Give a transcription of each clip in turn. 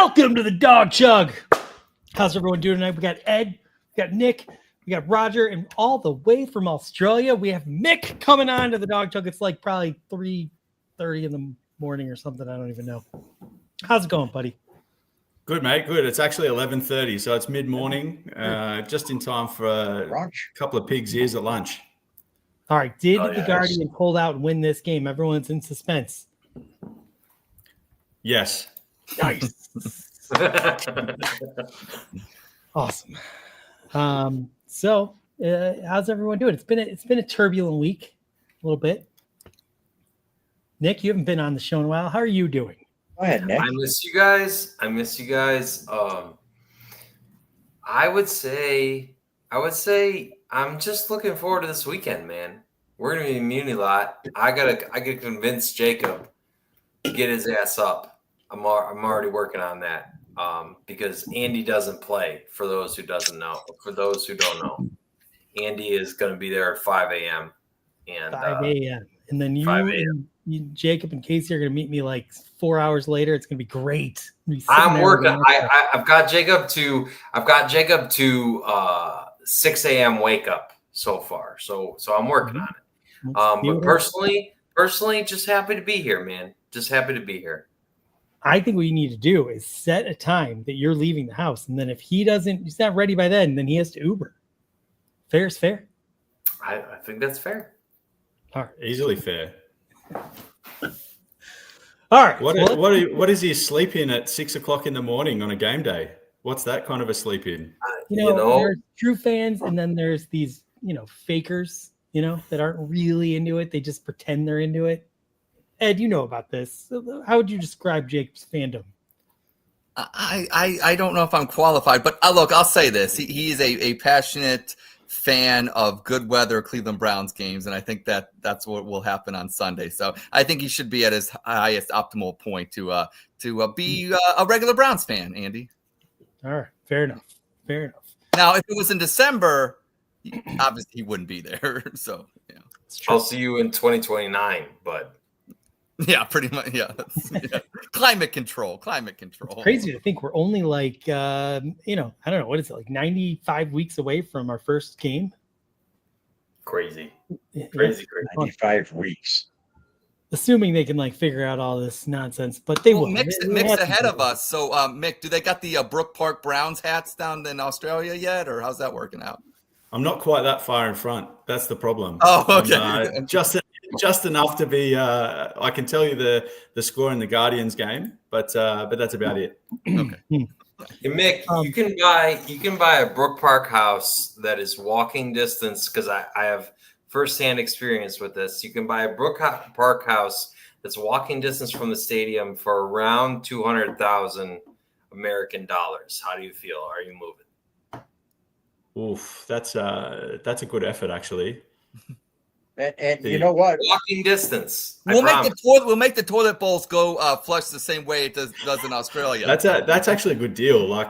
Welcome to the Dawg Chug. How's everyone doing tonight? We got Ed, we got Nick, we got Roger, and all the way from Australia, we have Mick coming on to the Dawg Chug. It's like probably 3:30 in the morning or something. I don't even know. How's it going, buddy? Good, mate. Good. It's actually 11:30, so it's mid-morning, just in time for a couple of pig's ears at lunch. All right. Did the Guardian pull out and win this game? Everyone's in suspense. Yes. Nice. Awesome. So how's everyone doing? It's been a turbulent week, a little bit. Nick, you haven't been on the show in a while. How are you doing? Go ahead, Nick. I miss you guys. I would say I'm just looking forward to this weekend, man. We're gonna be in Muni lot. I gotta convince Jacob to get his ass up. I'm already working on that. Because Andy doesn't play. For those who don't know, Andy is gonna be there at 5 a.m. and 5 a.m. And then you, Jacob and Casey are gonna meet me like 4 hours later. It's gonna be great. I'm working. I've got Jacob to 6 a.m. wake up so far. So I'm working on it. But personally, just happy to be here, man. Just happy to be here. I think what you need to do is set a time that you're leaving the house, and then if he's not ready by then he has to Uber. Fair is fair. I think that's fair. All right. Easily fair. All right. What is he sleep in at 6 o'clock in the morning on a game day? What's that kind of a sleep in? There's true fans, and then there's these, fakers, that aren't really into it. They just pretend they're into it. Ed, you know about this. How would you describe Jake's fandom? I don't know if I'm qualified, but look, I'll say this. He's a passionate fan of good weather Cleveland Browns games, and I think that's what will happen on Sunday. So I think he should be at his highest optimal point to be a regular Browns fan, Andy. All right. Fair enough. Now, if it was in December, obviously he wouldn't be there. So, yeah. I'll see you in 2029, but... Yeah, pretty much. Yeah. Climate control. It's crazy to think we're only like, I don't know, what is it, like 95 weeks away from our first game? Crazy. 95 weeks. Assuming they can figure out all this nonsense, but they will. Mick's ahead of us. So, Mick, do they got the Brook Park Browns hats down in Australia yet, or how's that working out? I'm not quite that far in front. That's the problem. Oh, okay. Just enough to be. I can tell you the score in the Guardians game, but that's about it. Okay. Hey, Mick, you can buy a Brook Park house that is walking distance, because I have firsthand experience with this. You can buy a Brook Park house that's walking distance from the stadium for around 200,000 American dollars. How do you feel? Are you moving? Oof, that's a good effort, actually. And you know what? Walking distance. We'll make the toilet bowls go flush the same way it does in Australia. That's actually a good deal. Like,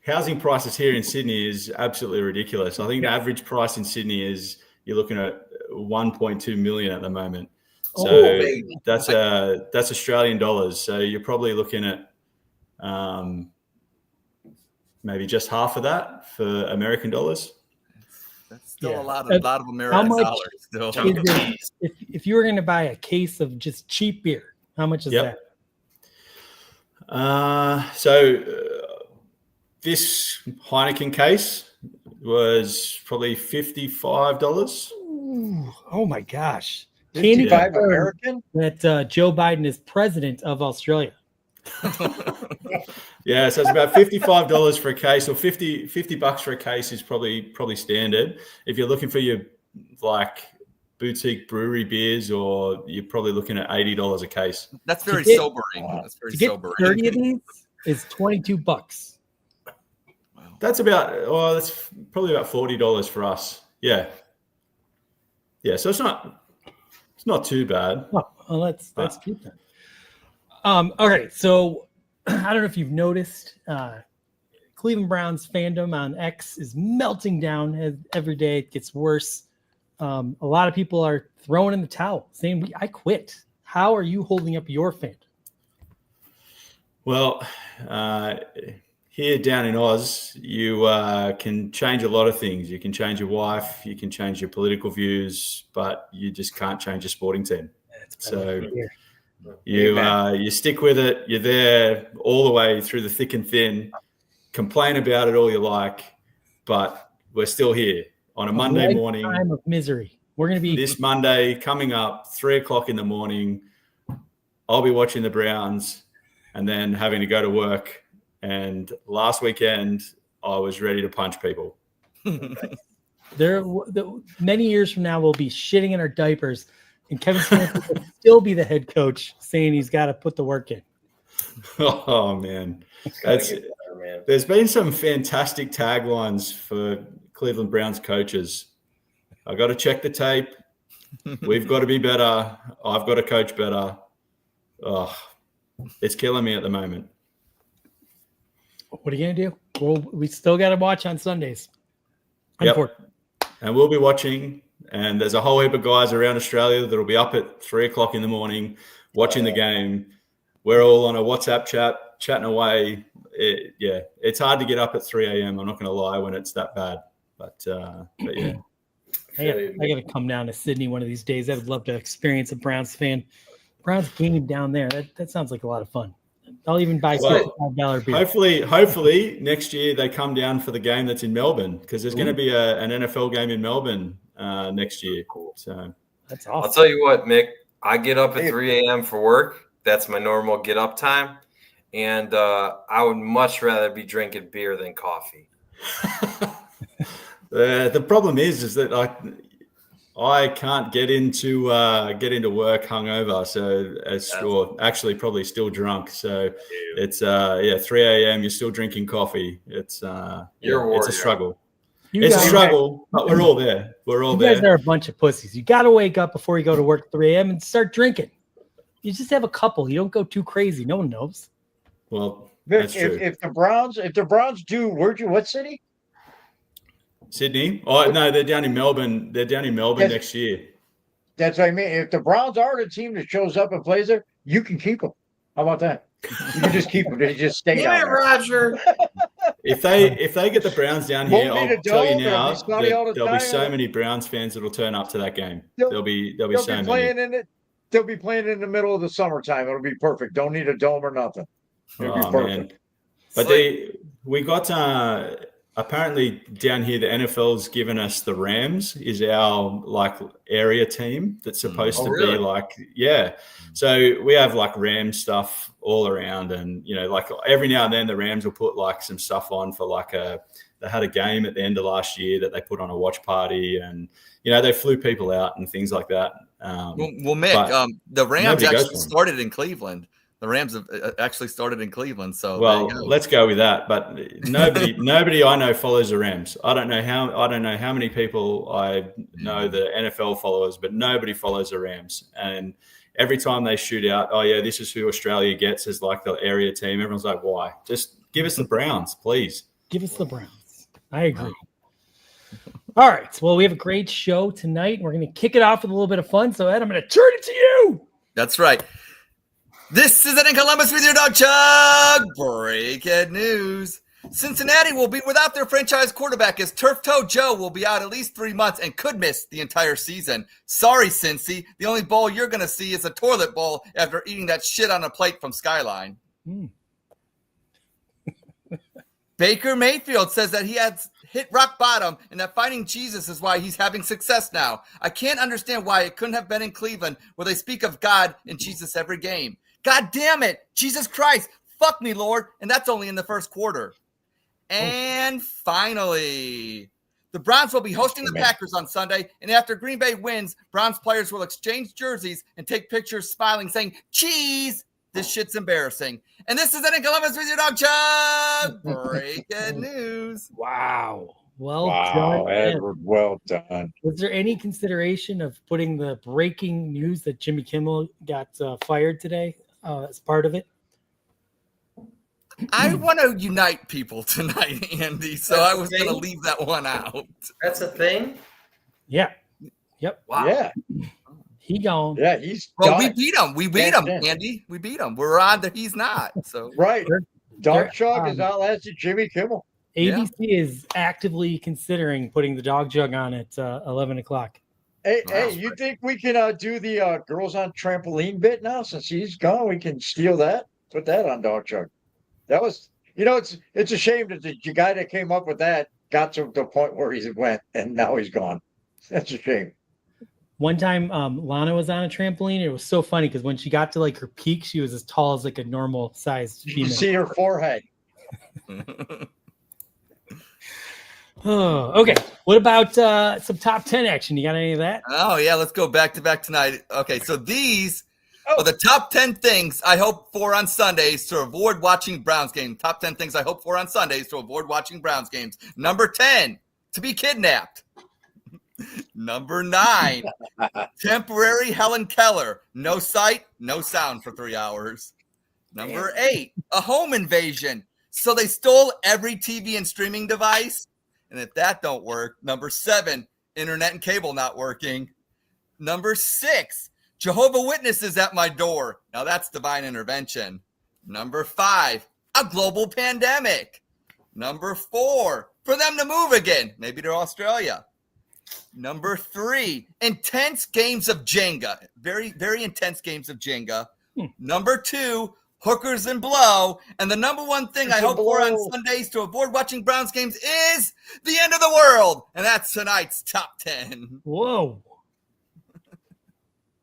housing prices here in Sydney is absolutely ridiculous. I think the average price in Sydney is you're looking at 1.2 million at the moment. So that's Australian dollars. So you're probably looking at maybe just half of that for American dollars. That's still a lot of American dollars. Still. If you were going to buy a case of just cheap beer, how much is that? This Heineken case was probably $55. Ooh, oh my gosh! 55 American? That Joe Biden is president of Australia. Yeah, so it's about $55 for a case, or $50 for a case is probably standard. If you're looking for your boutique brewery beers, or you're probably looking at $80 a case. That's very sobering. That's very sobering. 30 of these is $22. Wow. That's probably about $40 for us. Yeah. Yeah, so it's not too bad. Oh, well, let's keep that. Okay, so I don't know if you've noticed, Cleveland Browns fandom on X is melting down every day. It gets worse. A lot of people are throwing in the towel, saying, I quit. How are you holding up your fandom? Well, here down in Oz, you can change a lot of things. You can change your wife, you can change your political views, but you just can't change a sporting team. So you stick with it. You're there all the way through the thick and thin. Complain about it all you like, but we're still here on a Monday morning. Time of misery. We're going to be this Monday coming up, 3:00 in the morning. I'll be watching the Browns and then having to go to work. And last weekend, I was ready to punch people. Many years from now, we'll be shitting in our diapers, and Kevin Smith will still be the head coach, saying he's got to put the work in. Oh man, there's been some fantastic taglines for Cleveland Browns coaches. I got to check the tape. We've got to be better. I've got to coach better. Oh, it's killing me at the moment. What are you going to do? Well, we still got to watch on Sundays. Yep. And we'll be watching. And there's a whole heap of guys around Australia that'll be up at 3:00 in the morning watching the game. We're all on a WhatsApp chat, chatting away. It's hard to get up at 3 a.m. I'm not going to lie when it's that bad. But yeah. I got to come down to Sydney one of these days. I would love to experience a Browns game down there. That sounds like a lot of fun. I'll even buy $65 beer. Hopefully next year they come down for the game that's in Melbourne, because there's going to be an NFL game in Melbourne next year. Cool. So that's awesome. I'll tell you what, Mick. I get up at 3 a.m. for work. That's my normal get up time, and I would much rather be drinking beer than coffee. The problem is that I can't get into work hungover, so actually probably still drunk. So it's 3 a.m. You're still drinking coffee. It's it's a struggle. It's a struggle, but we're all there. You guys are a bunch of pussies. You got to wake up before you go to work at 3 a.m. and start drinking. You just have a couple. You don't go too crazy. No one knows. Well, that's true. If the Browns do, what city? Sydney? Oh no, they're down in Melbourne. They're down in Melbourne next year. That's what I mean. If the Browns are the team that shows up and plays there, you can keep them. How about that? You can just keep them. They just stay down there. Roger. If they get the Browns down here, I'll tell you now, there'll be so many Browns fans that'll turn up to that game. There'll be so many. They'll be playing in the middle of the summertime. It'll be perfect. Don't need a dome or nothing. It'll be perfect. Man. But we got apparently down here, the NFL's given us the Rams is our area team that's supposed to be So we have Ram stuff all around, and every now and then the Rams will put some stuff on for they had a game at the end of last year that they put on a watch party, and they flew people out and things like that. Mick, the Rams actually started in Cleveland. The Rams have actually started in Cleveland, so let's go with that. But nobody I know follows the Rams. I don't know how many people I know the NFL followers, but nobody follows the Rams. And every time they shoot out, this is who Australia gets as the area team. Everyone's like, why? Just give us the Browns, please. Give us the Browns. I agree. All right. Well, we have a great show tonight. We're going to kick it off with a little bit of fun. So, Ed, I'm going to turn it to you. That's right. This is Ed in Columbus with your Dawg Chug. Breaking news. Cincinnati will be without their franchise quarterback, as Turf Toe Joe will be out at least 3 months and could miss the entire season. Sorry, Cincy. The only bowl you're going to see is a toilet bowl after eating that shit on a plate from Skyline. Baker Mayfield says that he has hit rock bottom and that finding Jesus is why he's having success now. I can't understand why it couldn't have been in Cleveland, where they speak of God and Jesus every game. God damn it, Jesus Christ, fuck me, Lord, and that's only in the first quarter. And finally, the Browns will be hosting the Packers on Sunday, and after Green Bay wins, Browns players will exchange jerseys and take pictures smiling, saying, cheese, this shit's embarrassing. And this is Ed in Columbus with your Dawg Chug. Breaking news. Wow. Well done, Edward. Well done. Was there any consideration of putting the breaking news that Jimmy Kimmel got fired today as part of it? I want to unite people tonight, Andy, so I was going to leave that one out. That's a thing? Yeah. Yep. Wow. Yeah. He gone. Yeah, he's Well, we done. beat him. We beat him, That's it. Andy. We beat him. We're on that. He's not. So Right. Dawg Chug um, has outlasted Jimmy Kimmel. ABC is actively considering putting the Dawg Chug on at 11 o'clock. Hey, Wow. hey, you think we can do the girls on trampoline bit now? Since he's gone, we can steal that. Put that on Dawg Chug. That was, it's a shame that the guy that came up with that got to the point where he went, and now he's gone. That's a shame. One time, Lana was on a trampoline. It was so funny because when she got to like her peak, she was as tall as like a normal sized You can female. see her forehead. Oh, okay. What about some top 10 action? You got any of that? Oh, yeah. Let's go back to back tonight. Okay. So these are the top 10 things I hope for on Sundays to avoid watching Browns games. Top 10 things I hope for on Sundays to avoid watching Browns games. Number 10, to be kidnapped. Number 9, temporary Helen Keller. No sight, no sound for 3 hours. Number 8, a home invasion. So they stole every TV and streaming device. And if that don't work, number 7, internet and cable not working. Number 6, Jehovah Witnesses at my door. Now that's divine intervention. Number 5, a global pandemic. Number 4, for them to move again. Maybe to Australia. Number 3, intense games of Jenga. Very, very intense games of Jenga. Number 2, hookers and blow. And the number one thing I hope for on Sundays to avoid watching Browns games is the end of the world. And that's tonight's top 10. Whoa.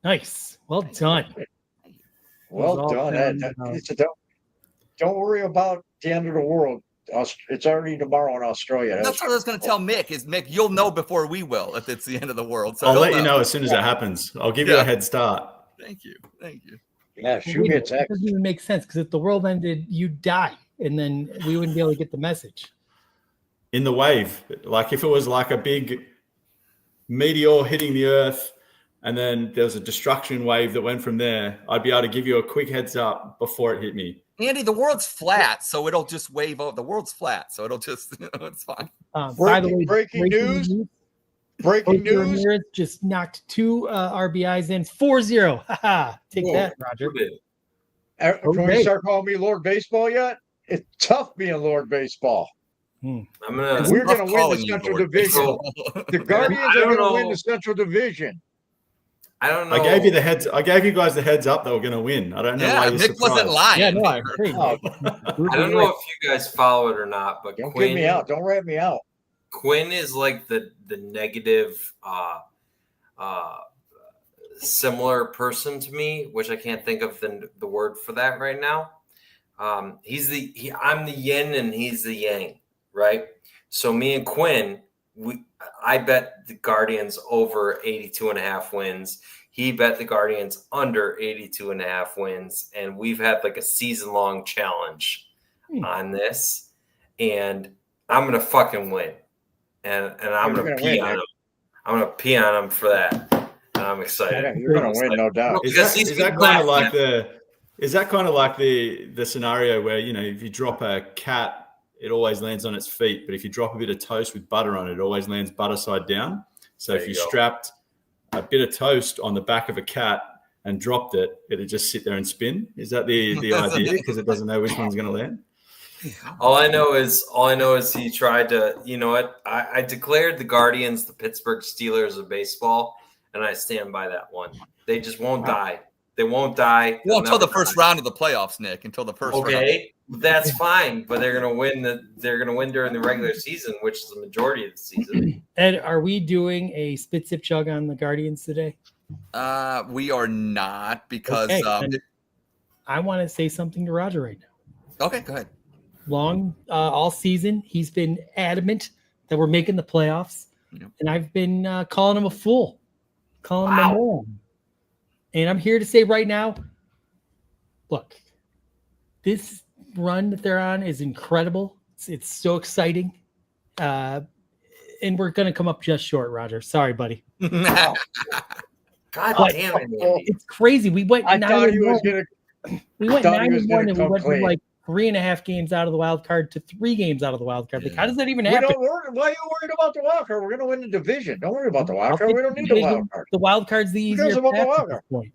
Nice. Well done. Well done, Ed. Don't worry about the end of the world. It's already tomorrow in Australia. That's what I was going to tell Mick is, Mick, you'll know before we will if it's the end of the world. So I'll let you know as soon as it happens. I'll give you a head start. Thank you. Thank you. Yeah, shoot me a text. It doesn't even make sense because if the world ended, you'd die, and then we wouldn't be able to get the message. In the wave, like if it was like a big meteor hitting the earth and then there was a destruction wave that went from there, I'd be able to give you a quick heads up before it hit me. Andy, the world's flat, so it'll just wave over. The world's flat, so it'll just, it's fine. By the way, breaking news. Breaking news. Ramirez just knocked 2 RBIs in 4-0. Haha. Take that, Roger. Can we start calling me Lord Baseball yet? It's tough being Lord Baseball. We're gonna win the Central Division. The Guardians are gonna win the Central Division. I don't know. I gave you guys the heads up that we're going to win. I don't know why you're Mick wasn't surprised. lying. Yeah, no, I agree. I don't know if you guys follow it or not, but Don't Quinn, get me out. Don't rat me out. Quinn is like the negative similar person to me, which I can't think of the word for that right now. I'm the yin and he's the yang, right? So me and Quinn, I bet the Guardians over 82.5 wins. He bet the Guardians under 82.5 wins. And we've had like a season-long challenge on this. And I'm going to fucking win. And I'm going to pee on him. I'm going to pee on him for that. And I'm excited. Yeah, you're going to win, no doubt. Is that kind of like the scenario where, you know, if you drop a cat, it always lands on its feet. But if you drop a bit of toast with butter on it, it always lands butter side down. So if you strapped a bit of toast on the back of a cat and dropped it, it'd just sit there and spin. Is that the idea? Because it doesn't know which one's going to land. All I know is he tried to, you know what? I declared the Guardians the Pittsburgh Steelers of baseball, and I stand by that one. They just won't die. They won't die. Well, until the first round of the playoffs, Nick. Until the first round. Okay, that's fine, but they're gonna win. They're gonna win during the regular season, which is the majority of the season. Ed, are we doing a spit sip chug on the Guardians today? We are not because I want to say something to Roger right now. Okay, go ahead. All season, he's been adamant that we're making the playoffs, and I've been calling him a fool, calling him a moron. And I'm here to say right now, look, this run that they're on is incredible. It's so exciting. And we're going to come up just short, Roger. Sorry, buddy. God damn it, man. It's crazy. We went 9-1. We went 9-1 and we went from like 3.5 games out of the wild card to 3 games out of the wild card. Like, how does that even We happen? don't worry. Why are you worried about the wild card? We're going to win the division. Don't worry about the I'll wild card. take We don't the need the division. wild card. The wild card's the Who cares easier about the path wild at this card? point.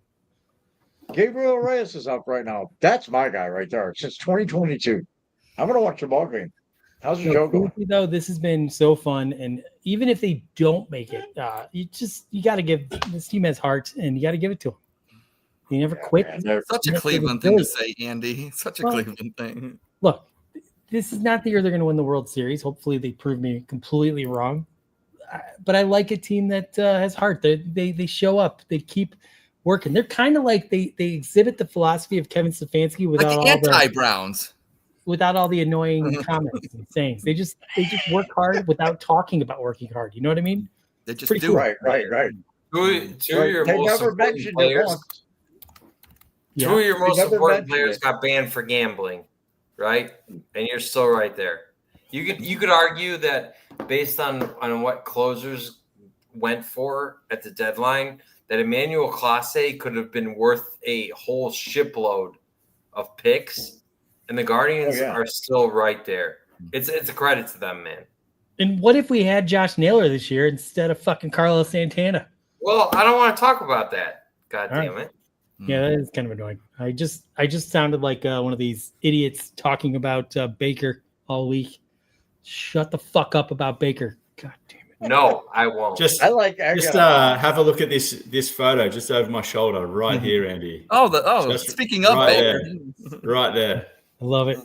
Gabriel Reyes is up right now. That's my guy right there since 2022. I'm going to watch the ball game. How's the No, show going? seriously, though, this has been so fun, and even if they don't make it, you got to give this team has heart, and you got to give it to them. They never quit. Man, they're- Such a Never Cleveland really thing to say, Andy. Such a Well, Cleveland thing. Look, this is not the year they're going to win the World Series. Hopefully, they prove me completely wrong. But I like a team that has heart. They show up. They keep working. They're kind of like they exhibit the philosophy of Kevin Stefanski Like without the all the anti-Browns. without all the annoying comments and sayings. They just work hard without talking about working hard. You know what I mean? They just Pretty do cool. it. Right. Two of your They most never important mentioned it players. once. Two of your They most never important mentioned players it. got banned for gambling, right? And you're still right there. You could argue that based on what closers went for at the deadline, that Emmanuel Clase could have been worth a whole shipload of picks, and the Guardians are still right there. It's a credit to them, man. And what if we had Josh Naylor this year instead of fucking Carlos Santana? Well, I don't want to talk about that. God All damn it. Yeah, that is kind of annoying. I just sounded like one of these idiots talking about Baker all week. Shut the fuck up about Baker. God damn it. No, I won't. Just I like. have a look at this photo just over my shoulder, right here, Andy. Just speaking of right Baker. Right there. I love it.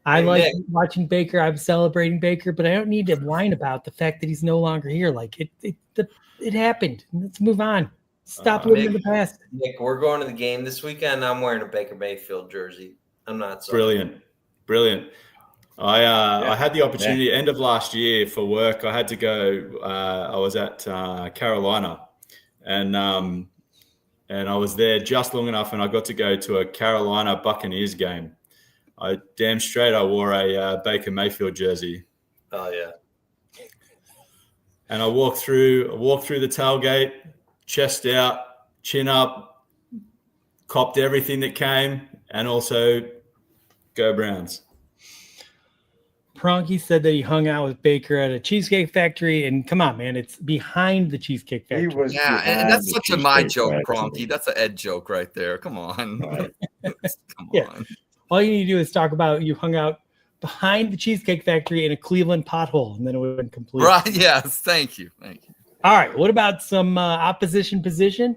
I Hey, like Nick. watching Baker. I'm celebrating Baker, but I don't need to whine about the fact that he's no longer here. Like it happened. Let's move on. Stop living in the past. Nick, we're going to the game this weekend. I'm wearing a Baker Mayfield jersey. I'm not sorry. Brilliant. I had the opportunity end of last year for work. I had to go. I was at Carolina, and I was there just long enough, and I got to go to a Carolina Buccaneers game. I damn straight I wore a Baker Mayfield jersey. Oh yeah. And I walked through the tailgate, chest out, chin up, copped everything that came, and also go Browns. Pronky said that he hung out with Baker at a Cheesecake Factory, and come on, man, it's behind the Cheesecake Factory. He was Yeah, and behind that's the such a my Cheesecake joke, Factory. Cronky. That's an Ed joke right there. Come on. Come Yeah. on. All you need to do is talk about you hung out behind the Cheesecake Factory in a Cleveland pothole, and then it would have been complete. Right. Yes. Thank you. All right. What about some opposition position?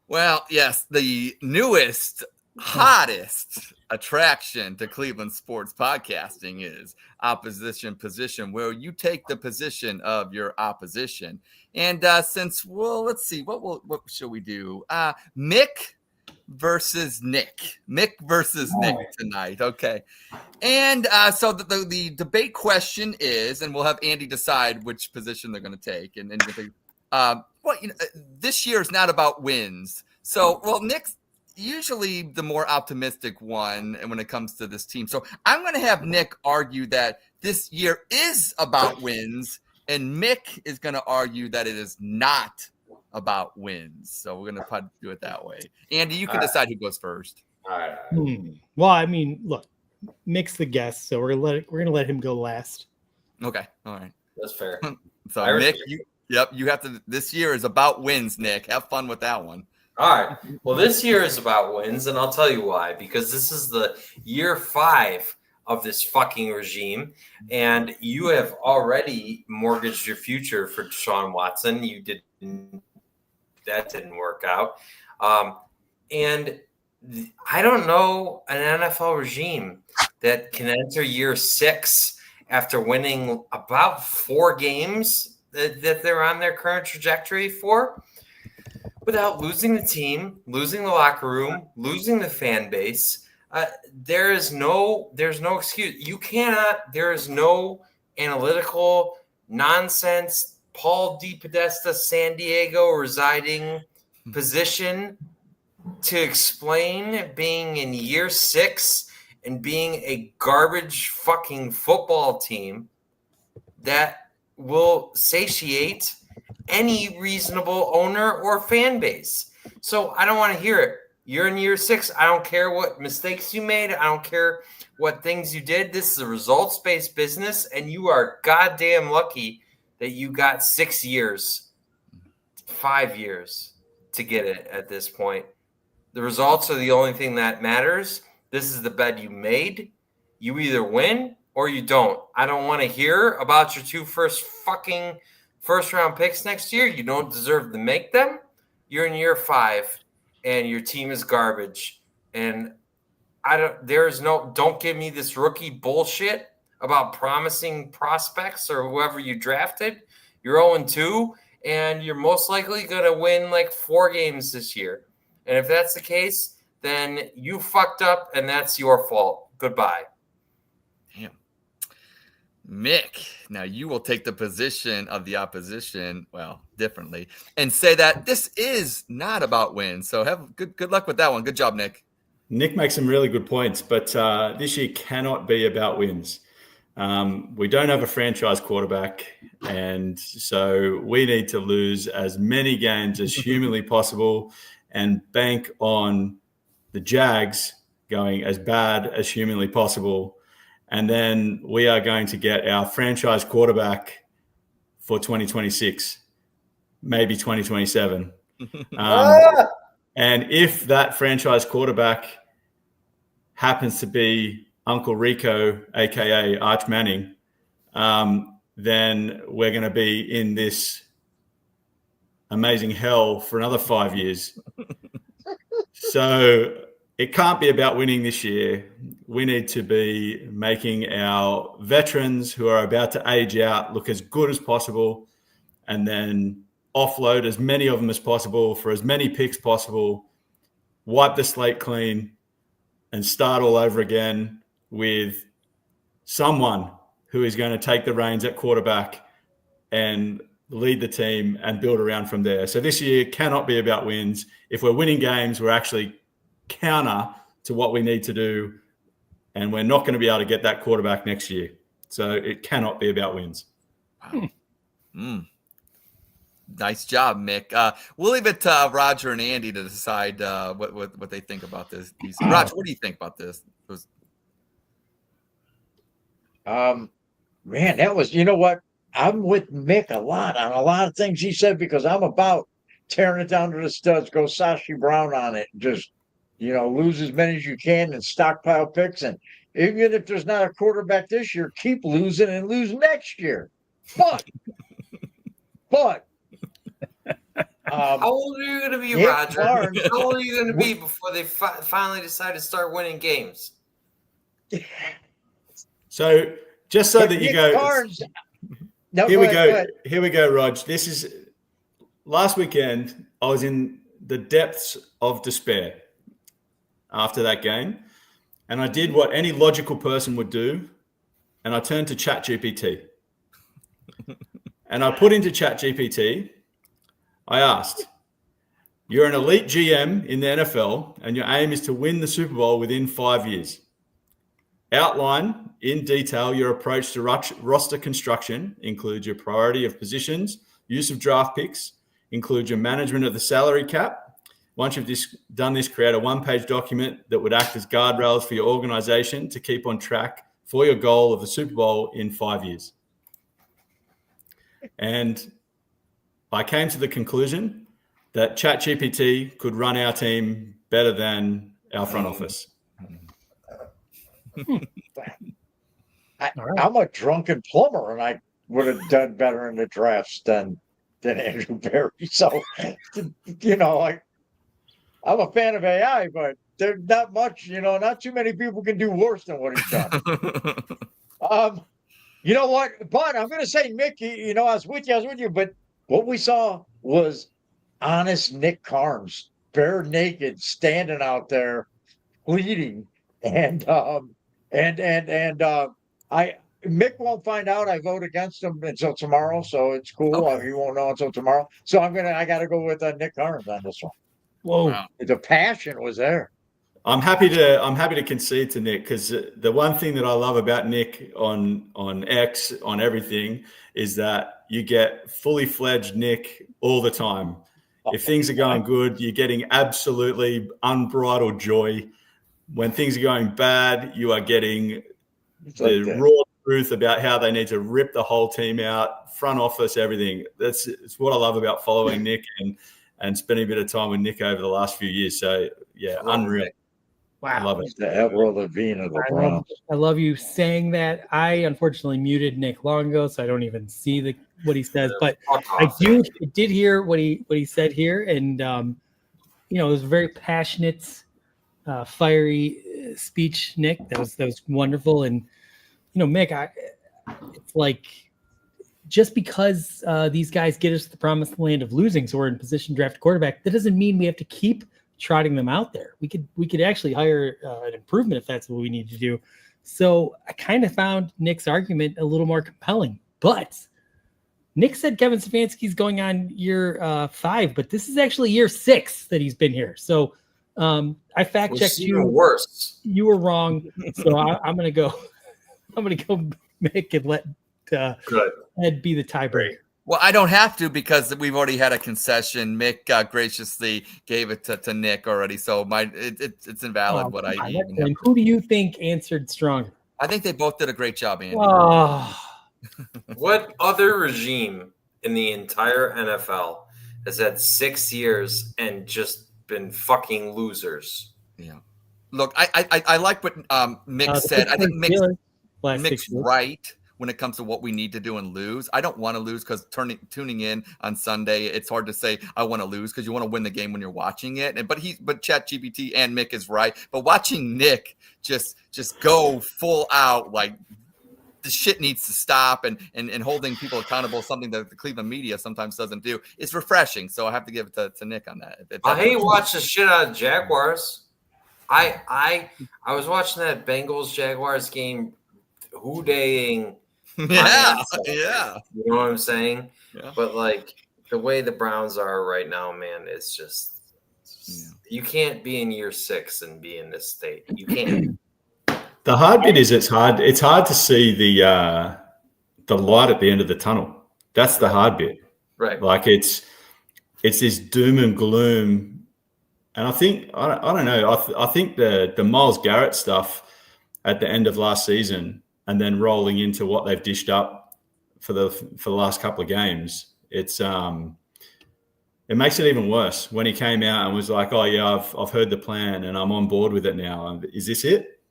Well, yes, the newest, hottest attraction to Cleveland sports podcasting is opposition position, where you take the position of your opposition. And let's see, what should we do? Mick versus Nick. Mick versus Nick tonight. Okay. And so the debate question is, and we'll have Andy decide which position they're going to take. And this year is not about wins. So, Nick's usually the more optimistic one, and when it comes to this team. So I'm going to have Nick argue that this year is about wins, and Mick is going to argue that it is not about wins. So we're going to do it that way. Andy, you can decide who goes first. All right. Well, I mean, look, Mick's the guest, so we're gonna let him go last. Okay. All right. That's fair. So Nick, you have to. This year is about wins. Nick, have fun with that one. All right. Well, this year is about wins, and I'll tell you why. Because this is the year 5 of this fucking regime, and you have already mortgaged your future for Deshaun Watson. That didn't work out. And I don't know an NFL regime that can enter year 6 after winning about 4 games that they're on their current trajectory for, without losing the team, losing the locker room, losing the fan base. There's no excuse. You cannot. There is no analytical nonsense. Paul DePodesta, San Diego residing position to explain being in year 6 and being a garbage fucking football team that will satiate any reasonable owner or fan base. So I don't want to hear it. You're in year 6. I don't care what mistakes you made. I don't care what things you did. This is a results-based business, and you are goddamn lucky that you got 6 years, 5 years to get it at this point. The results are the only thing that matters. This is the bed you made. You either win or you don't. I don't want to hear about your 2 first-round picks next year. You don't deserve to make them. You're in year 5, and your team is garbage. And don't give me this rookie bullshit about promising prospects or whoever you drafted. You're 0-2, and you're most likely going to win like 4 games this year. And if that's the case, then you fucked up, and that's your fault. Goodbye. Damn. Mick, now you will take the position of the opposition, well, differently, and say that this is not about wins. So have good luck with that one. Good job, Nick. Nick makes some really good points, but this year cannot be about wins. We don't have a franchise quarterback, and so we need to lose as many games as humanly possible and bank on the Jags going as bad as humanly possible. And then we are going to get our franchise quarterback for 2026, maybe 2027. And if that franchise quarterback happens to be Uncle Rico, a.k.a. Arch Manning, then we're going to be in this amazing hell for another 5 years. So it can't be about winning this year. We need to be making our veterans who are about to age out look as good as possible, and then offload as many of them as possible for as many picks possible, wipe the slate clean, and start all over again with someone who is going to take the reins at quarterback and lead the team and build around from there. So this year cannot be about wins. If we're winning games, we're actually counter to what we need to do, and we're not going to be able to get that quarterback next year. So it cannot be about wins. Wow. Nice job, Mick. We'll leave it to Roger and Andy to decide what they think about this. Roger, what do you think about this? Man, that was, you know what? I'm with Mick a lot on a lot of things he said, because I'm about tearing it down to the studs, go Sashi Brown on it, and just, lose as many as you can and stockpile picks. And even if there's not a quarterback this year, keep losing and lose next year. But how old are you going to be, Roger? How old are you going to be before they finally decide to start winning games? So just so that you go, here we go, Rog. This is last weekend. I was in the depths of despair after that game, and I did what any logical person would do, and I turned to ChatGPT. And I put into ChatGPT, I asked, you're an elite GM in the NFL, and your aim is to win the Super Bowl within 5 years. Outline in detail your approach to roster construction, includes your priority of positions, use of draft picks, include your management of the salary cap. Once you've done this, create a one-page document that would act as guardrails for your organization to keep on track for your goal of the Super Bowl in 5 years. And I came to the conclusion that ChatGPT could run our team better than our front office. I'm a drunken plumber, and I would have done better in the drafts than Andrew Berry. So, I'm a fan of AI, but there's not much, not too many people can do worse than what he's done. You know what? But I'm going to say, Mick, I was with you, but what we saw was honest Nick Carnes, bare naked, standing out there, pleading, and Mick won't find out. I vote against him until tomorrow, so it's cool. Okay. He won't know until tomorrow. So I got to go with Nick Carnes on this one. Whoa, wow. The passion was there. I'm happy to concede to Nick, because the one thing that I love about Nick on X, on everything, is that you get fully fledged Nick all the time. If things are going good, you're getting absolutely unbridled joy. When things are going bad, you are getting the raw truth about how they need to rip the whole team out, front office, everything. It's what I love about following Nick and spending a bit of time with Nick over the last few years. So yeah, unreal. Wow. I love it. He's the Avril Lavigne of the Browns. I love you saying that. I unfortunately muted Nick long ago, so I don't even see what he says. But I did hear what he said here, and it was a very passionate, fiery speech, Nick. That was wonderful. And Mick, it's like just because these guys get us to the promised land of losing, so we're in position to draft a quarterback, that doesn't mean we have to keep trotting them out there. We could actually hire an improvement if that's what we need to do. So I kind of found Nick's argument a little more compelling. But Nick said Kevin Stefanski's going on year 5, but this is actually year 6 that he's been here. So I fact checked you. Worse. You were wrong. So I'm gonna go. I'm gonna go Mick and let Ed be the tiebreaker. Well, I don't have to because we've already had a concession. Mick graciously gave it to Nick already, so it's invalid. And who do you think answered stronger? I think they both did a great job, Andy. What other regime in the entire NFL has had 6 years and just been fucking losers? Yeah. Look, I like what Mick said. I think Mick's right when it comes to what we need to do and lose. I don't want to lose because tuning in on Sunday, it's hard to say I want to lose because you want to win the game when you're watching it. But ChatGPT and Mick is right. But watching Nick just go full out, like the shit needs to stop and holding people accountable, something that the Cleveland media sometimes doesn't do, is refreshing. So I have to give it to Nick on that. I hate watching the shit out of Jaguars. I was watching that Bengals Jaguars game, hoo-daying. Yeah. You know what I'm saying? Yeah. But like the way the Browns are right now, man, it's just you can't be in year 6 and be in this state. You can't. The hard bit is it's hard to see the light at the end of the tunnel. That's the hard bit. Right. Like it's this doom and gloom. And I think I don't know. I think the Myles Garrett stuff at the end of last season, and then rolling into what they've dished up for the last couple of games, it makes it even worse when he came out and was like, "Oh yeah, I've heard the plan and I'm on board with it now." Is this it?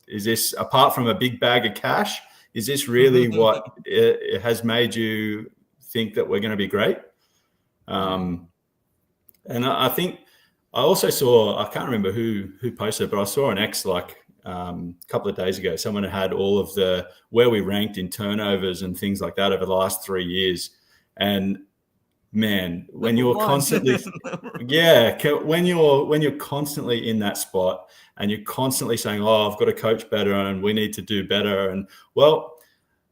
Is this, apart from a big bag of cash, is this really what it has made you think that we're going to be great? And I think I also saw, I can't remember who posted, but I saw an X a couple of days ago. Someone had all of where we ranked in turnovers and things like that over the last 3 years. And man, when you're constantly, when you're constantly in that spot and you're constantly saying, "Oh, I've got to coach better and we need to do better," and well,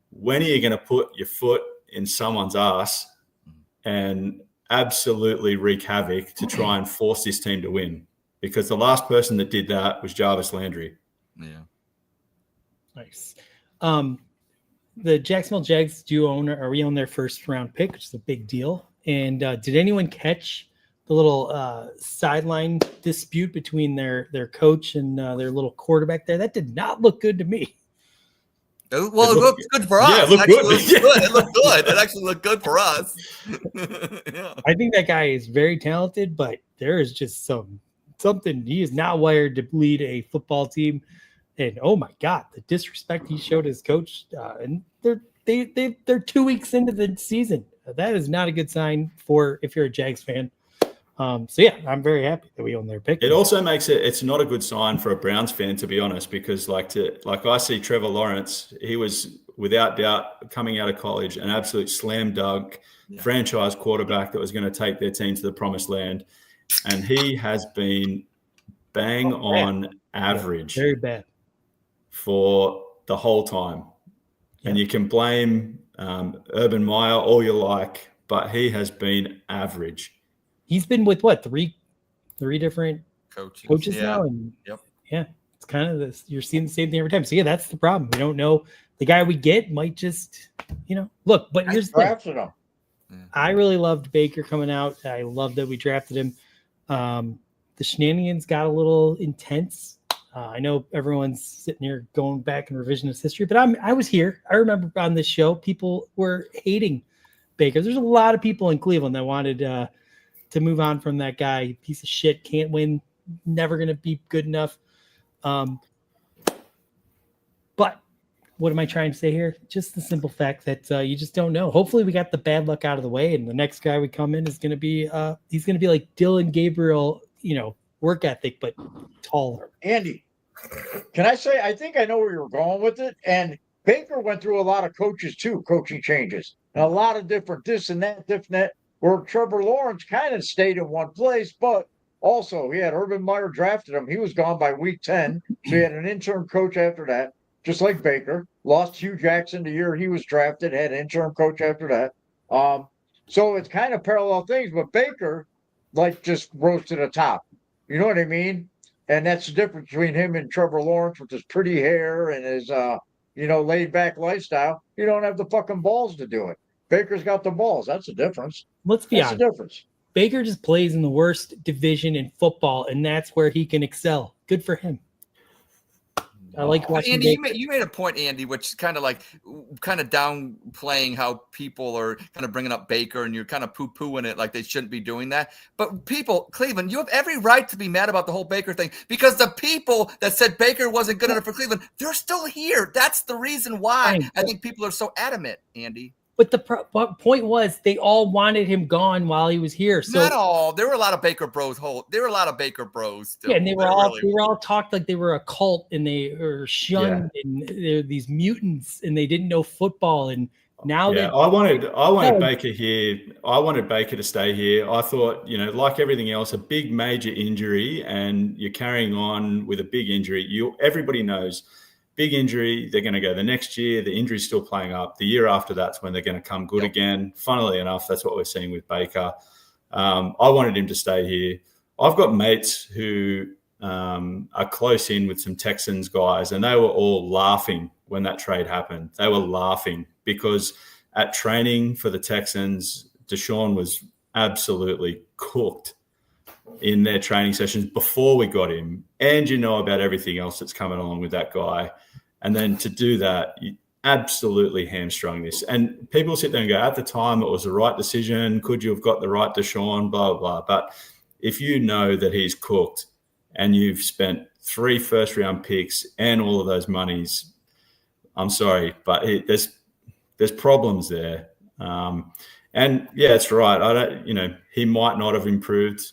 when are you going to put your foot in someone's ass and absolutely wreak havoc to try and force this team to win? Because the last person that did that was Jarvis Landry. Yeah. Nice. The Jacksonville Jags we own their first round pick, which is a big deal. And did anyone catch the little sideline dispute between their coach and their little quarterback there? That did not look good to me. Well, it looked good for us. Yeah, it looked good. It looked good. It actually looked good for us. Yeah. I think that guy is very talented, but there is just something. He is not wired to lead a football team. And oh my God, the disrespect he showed his coach. And they're 2 weeks into the season. That is not a good sign for if you're a Jags fan. So yeah, I'm very happy that we own their pick. It also makes it's not a good sign for a Browns fan, to be honest, because like I see Trevor Lawrence, he was without doubt coming out of college an absolute slam dunk franchise quarterback that was going to take their team to the promised land, and he has been bang on average, very bad for the whole time. Yeah. And you can blame Urban Meyer all you like, but he has been average. He's been with what, three different coaches now, and it's kind of this. You're seeing the same thing every time. So yeah, that's the problem. We don't know. The guy we get might just, look. But here's the thing. I really loved Baker coming out. I love that we drafted him. The shenanigans got a little intense. I know everyone's sitting here going back in revisionist history, but I was here. I remember on this show, people were hating Baker. There's a lot of people in Cleveland that wanted to move on from that guy. Piece of shit, can't win, never going to be good enough. But what am I trying to say here? Just the simple fact that you just don't know. Hopefully we got the bad luck out of the way, and the next guy we come in is going to be he's going to be like Dylan Gabriel, work ethic, but taller. Andy, can I say, I think I know where you're going with it. And Baker went through a lot of coaches too, coaching changes, and a lot of different this and that, where Trevor Lawrence kind of stayed in one place, but also he had Urban Meyer drafted him. He was gone by week 10. So he had an interim coach after that, just like Baker. Lost Hugh Jackson the year he was drafted, had an interim coach after that. So it's kind of parallel things, but Baker just rose to the top. You know what I mean? And that's the difference between him and Trevor Lawrence with his pretty hair and his, laid back lifestyle. You don't have the fucking balls to do it. Baker's got the balls. That's the difference. Let's be That's honest. the difference. Baker just plays in the worst division in football, and that's where he can excel. Good for him. I like watching Andy, Baker. you made a point, Andy, which is kind of downplaying how people are kind of bringing up Baker, and you're kind of poo-pooing it like they shouldn't be doing that. But people, Cleveland, you have every right to be mad about the whole Baker thing, because the people that said Baker wasn't good enough for Cleveland, they're still here. That's the reason why I think people are so adamant, Andy. But the point was, they all wanted him gone while he was here. So not all. There were a lot of Baker Bros. There were a lot of Baker Bros. Still. Yeah, and they were all talked like they were a cult, and they were shunned, and they're these mutants, and they didn't know football. And now, I wanted Baker here. I wanted Baker to stay here. I thought, like everything else, a big major injury, and you're carrying on with a big injury. Everybody knows. Big injury, they're going to go the next year. The injury's still playing up. The year after that's when they're going to come good again. Funnily enough, that's what we're seeing with Baker. I wanted him to stay here. I've got mates who are close in with some Texans guys, and they were all laughing when that trade happened. They were laughing because at training for the Texans, Deshaun was absolutely cooked in their training sessions before we got him. And about everything else that's coming along with that guy. And then to do that, you absolutely hamstrung this. And people sit there and go, at the time, it was the right decision. Could you have got the right Deshaun, blah, blah, blah. But if you know that he's cooked and you've spent 3 first-round picks and all of those monies, I'm sorry, but there's problems there. And, yeah, it's right. He might not have improved,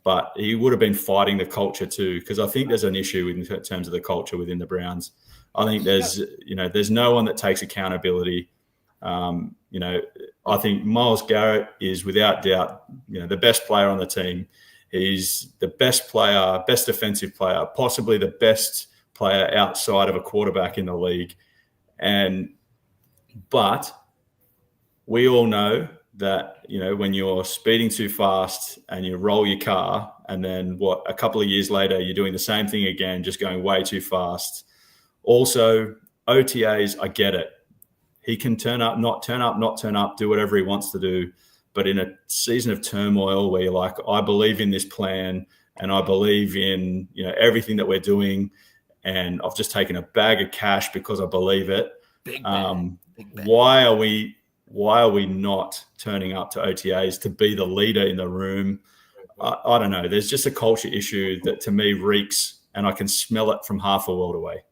but he would have been fighting the culture too, because I think there's an issue in terms of the culture within the Browns. I think there's no one that takes accountability. I think Myles Garrett is without doubt, the best player on the team. He's the best defensive player, possibly the best player outside of a quarterback in the league. But we all know that, when you're speeding too fast and you roll your car, and then a couple of years later, you're doing the same thing again, just going way too fast. Also, OTAs, I get it. He can turn up, not turn up, do whatever he wants to do. But in a season of turmoil where you're like, I believe in this plan and I believe in, everything that we're doing, and I've just taken a bag of cash because I believe it. Big bang. Why are we not turning up to OTAs to be the leader in the room? I don't know. There's just a culture issue that to me reeks, and I can smell it from half a world away.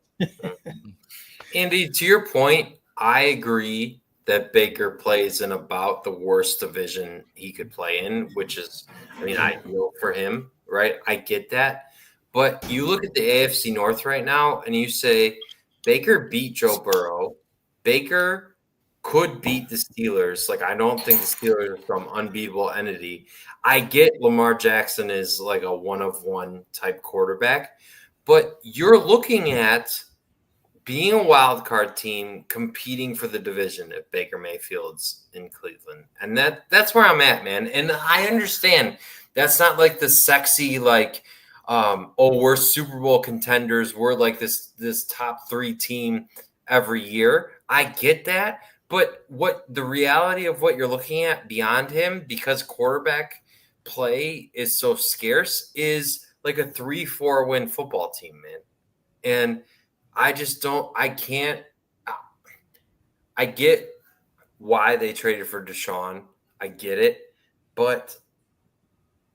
Andy, to your point, I agree that Baker plays in about the worst division he could play in, which is, ideal for him, right? I get that. But you look at the AFC North right now, and you say, Baker beat Joe Burrow. Baker could beat the Steelers. I don't think the Steelers are some unbeatable entity. I get Lamar Jackson is like a one-of-one type quarterback, but you're looking at being a wild card team competing for the division if Baker Mayfield's in Cleveland. And that's where I'm at, man. And I understand that's not like the sexy, we're Super Bowl contenders. We're like this top 3 team every year. I get that. But what the reality of what you're looking at beyond him, because quarterback play is so scarce, is like a 3-4 win football team, man. And I just don't, I can't, I get why they traded for Deshaun. I get it. But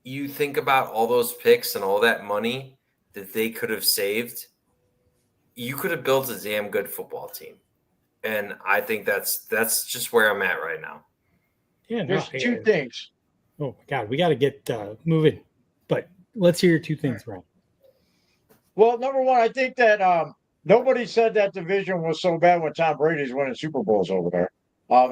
you think about all those picks and all that money that they could have saved, you could have built a damn good football team. And I think that's just where I'm at right now. Yeah, no, There's two things. Oh my God, we got to get moving. But let's hear your two things, Ron. Well, number one, I think that nobody said that division was so bad when Tom Brady's winning Super Bowls over there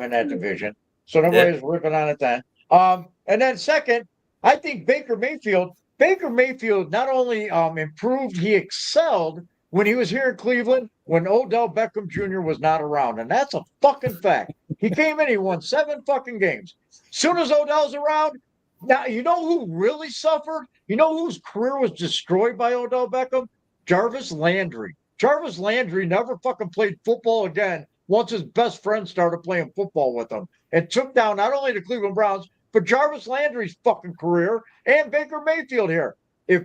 in that division. So nobody was ripping on it then. And then second, I think Baker Mayfield not only improved, he excelled when he was here in Cleveland when Odell Beckham Jr. was not around. And that's a fucking fact. He came in, he won 7 fucking games. Soon as Odell's around, now, you know who really suffered? You know whose career was destroyed by Odell Beckham? Jarvis Landry. Jarvis Landry never fucking played football again once his best friend started playing football with him. And took down not only the Cleveland Browns, but Jarvis Landry's fucking career and Baker Mayfield here. If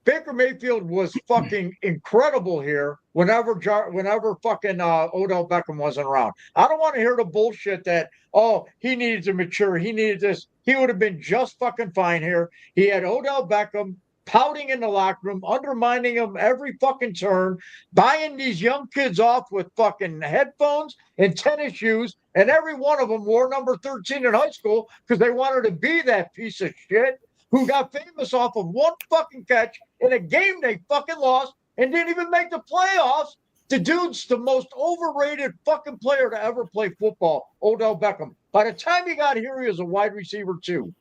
Baker Mayfield was fucking incredible here whenever fucking Odell Beckham wasn't around. I don't want to hear the bullshit that, oh, he needed to mature. He needed this. He would have been just fucking fine here. He had Odell Beckham pouting in the locker room, undermining him every fucking turn, buying these young kids off with fucking headphones and tennis shoes, and every one of them wore number 13 in high school because they wanted to be that piece of shit who got famous off of one fucking catch in a game they fucking lost and didn't even make the playoffs. The dude's the most overrated fucking player to ever play football, Odell Beckham. By the time he got here, he was a wide receiver too.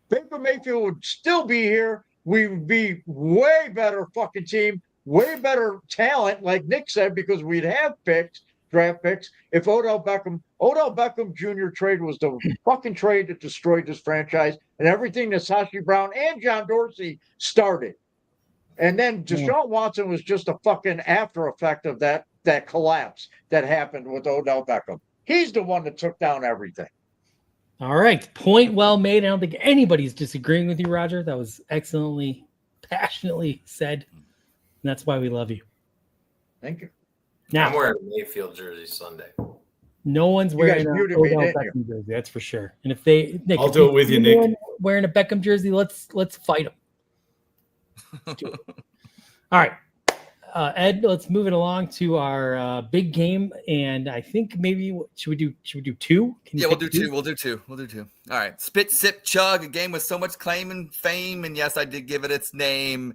Baker Mayfield would still be here. We would be way better fucking team, way better talent, like Nick said, because we'd have picks, draft picks. If Odell Beckham Jr. trade was the fucking trade that destroyed this franchise and everything that Sashi Brown and John Dorsey started. And then Deshaun Watson was just a fucking after effect of that collapse that happened with Odell Beckham. He's the one that took down everything. All right. Point well made. I don't think anybody's disagreeing with you, Roger. That was excellently, passionately said. And that's why we love you. Thank you. Now, I'm wearing a Mayfield jersey Sunday. no one's wearing a muted me, Odell didn't Beckham jersey, that's for sure. And if they, Nick, I'll if do it with you, Nick. anyone wearing a Beckham jersey, let's fight them. All right. Ed, let's move it along to our big game, and I think maybe should we do two? Can you Yeah, we'll pick do two. We'll do two. All right. Spit, Sip, Chug, a game with so much claim and fame, and yes, I did give it its name.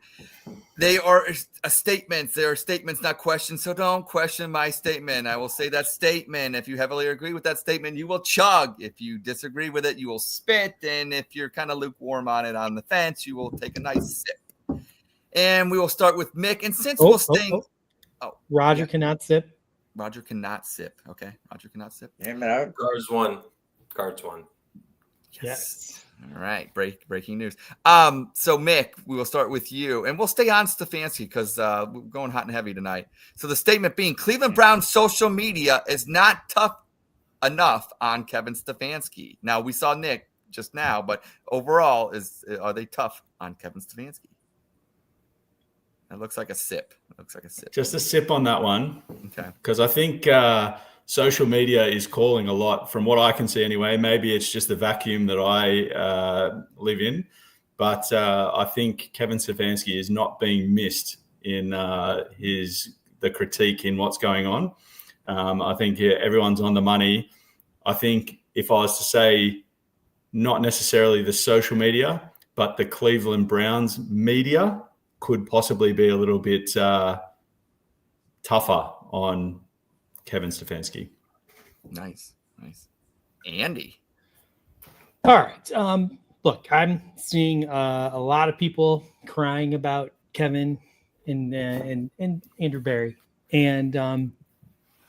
They are statements. They are statements, not questions, so don't question my statement. I will say that statement. If you heavily agree with that statement, you will chug. If you disagree with it, you will spit, and if you're kind of lukewarm on it on the fence, you will take a nice sip. And we will start with Mick. And since we'll stay, Roger cannot sip. Roger cannot sip. Okay, Roger cannot sip. Yeah, man, Cards one. Yes. All right. Breaking news. So Mick, we will start with you, and we'll stay on Stefanski because we're going hot and heavy tonight. So the statement being, Cleveland Browns social media is not tough enough on Kevin Stefanski. Now we saw Nick just now, but overall, are they tough on Kevin Stefanski? It looks like a sip. Just a sip on that one. Okay. Because I think social media is calling a lot from what I can see anyway. Maybe it's just the vacuum that I live in. But I think Kevin Stefanski is not being missed in the critique in what's going on. I think everyone's on the money. I think if I was to say not necessarily the social media, but the Cleveland Browns media could possibly be a little bit tougher on Kevin Stefanski. Nice. Andy. All right. Look, I'm seeing a lot of people crying about Kevin and Andrew Berry, and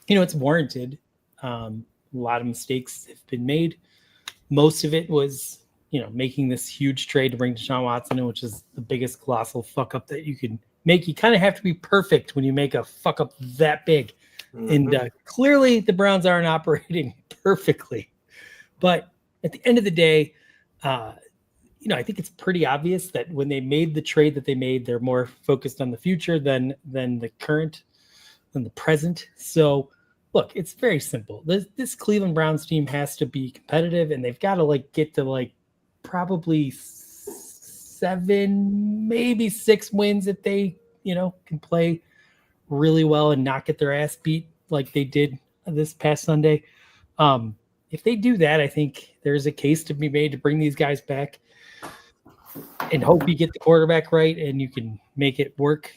it's warranted. A lot of mistakes have been made. Most of it was, making this huge trade to bring Deshaun Watson in, which is the biggest colossal fuck up that you can make. You kind of have to be perfect when you make a fuck up that big. And clearly the Browns aren't operating perfectly. But at the end of the day, I think it's pretty obvious that when they made the trade that they made, they're more focused on the future than the current, than the present. So, look, it's very simple. This Cleveland Browns team has to be competitive, and they've got to get to probably 7, maybe 6 wins if they, can play really well and not get their ass beat like they did this past Sunday. If they do that, I think there's a case to be made to bring these guys back and hope you get the quarterback right and you can make it work.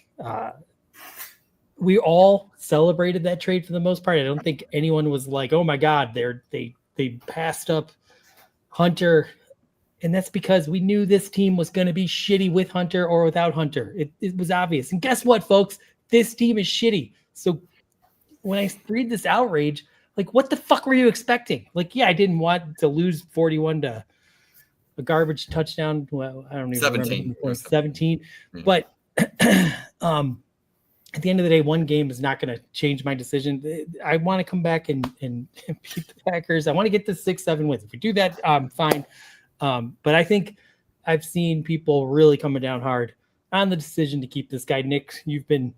We all celebrated that trade for the most part. I don't think anyone was like, "Oh my God, they passed up Hunter," and that's because we knew this team was going to be shitty with Hunter or without Hunter. It was obvious. And guess what, folks? This team is shitty. So when I read this outrage, what the fuck were you expecting? I didn't want to lose 41 to a garbage touchdown. Well, I don't even 17. remember. 17. But at the end of the day, one game is not going to change my decision. I want to come back and beat the Packers. I want to get to 6-7 wins. If we do that, fine. But I think I've seen people really coming down hard on the decision to keep this guy. Nick, you've been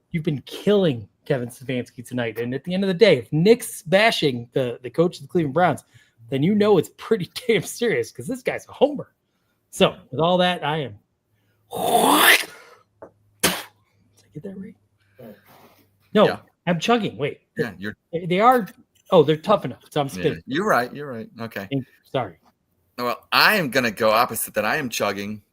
killing Kevin Stefanski tonight. And at the end of the day, if Nick's bashing the coach of the Cleveland Browns, then it's pretty damn serious because this guy's a homer. So with all that, I am. Did I get that right? No, yeah. I'm chugging. Wait. Yeah, they are. Oh, they're tough enough. So I'm spitting. You're right. Okay. Sorry. Well, I am going to go opposite that. I am chugging.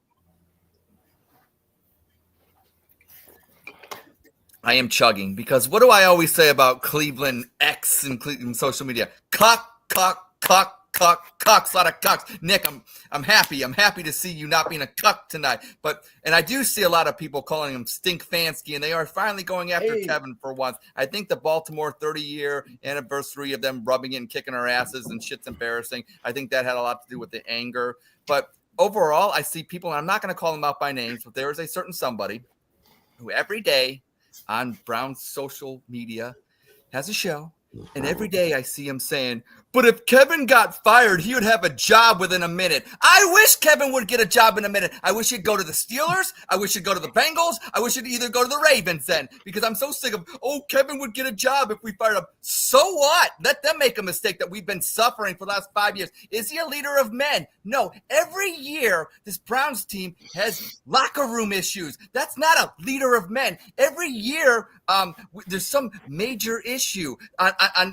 I am chugging because what do I always say about Cleveland X and Cleveland social media? Cock, cocks, a lot of cocks. Nick, I'm happy. I'm happy to see you not being a cuck tonight. And I do see a lot of people calling him Stink Fansky, and they are finally going after Kevin for once. I think the Baltimore 30-year anniversary of them rubbing it and kicking our asses and shit's embarrassing. I think that had a lot to do with the anger. But overall, I see people, and I'm not going to call them out by names, but there is a certain somebody who every day on Brown's social media has a show. And every day I see him saying, but if Kevin got fired, he would have a job within a minute. I wish Kevin would get a job in a minute. I wish he'd go to the Steelers. I wish he'd go to the Bengals. I wish he'd either go to the Ravens then, because I'm so sick of, Kevin would get a job if we fired him. So what? Let them make a mistake that we've been suffering for the last 5 years. Is he a leader of men? No. Every year, this Browns team has locker room issues. That's not a leader of men. Every year, there's some major issue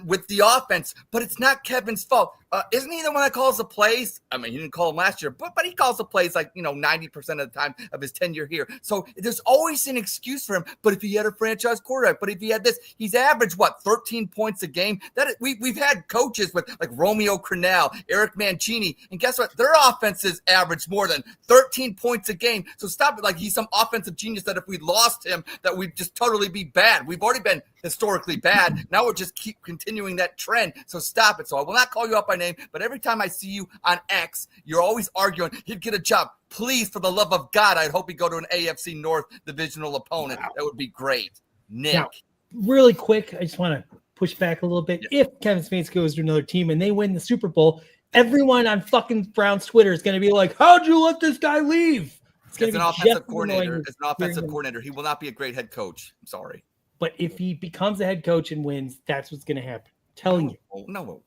with the offense, but it's not Kevin's fault. Isn't he the one that calls the plays? I mean, he didn't call them last year, but he calls the plays 90% of the time of his tenure here. So there's always an excuse for him. But if he had a franchise quarterback, but if he had this, he's averaged 13 points a game. We've had coaches with Romeo Crennel, Eric Mancini, and guess what? Their offenses average more than 13 points a game. So stop it. He's some offensive genius that if we lost him, that we'd just totally be bad. We've already been historically bad. Now we're just keep continuing that trend. So stop it. So I will not call you out by name, but every time I see you on X, you're always arguing he'd get a job. Please, for the love of God, I'd hope he'd go to an AFC North divisional opponent. That would be great. Nick. Now, really quick, I just want to push back a little bit. Yeah. If Kevin Stefanski goes to another team and they win the Super Bowl, everyone on fucking Browns Twitter is going to be like, how'd you let this guy leave? It's an offensive coordinator. It's an offensive coordinator. He will not be a great head coach. I'm sorry. But if he becomes a head coach and wins, that's what's going to happen. I'm telling you. No.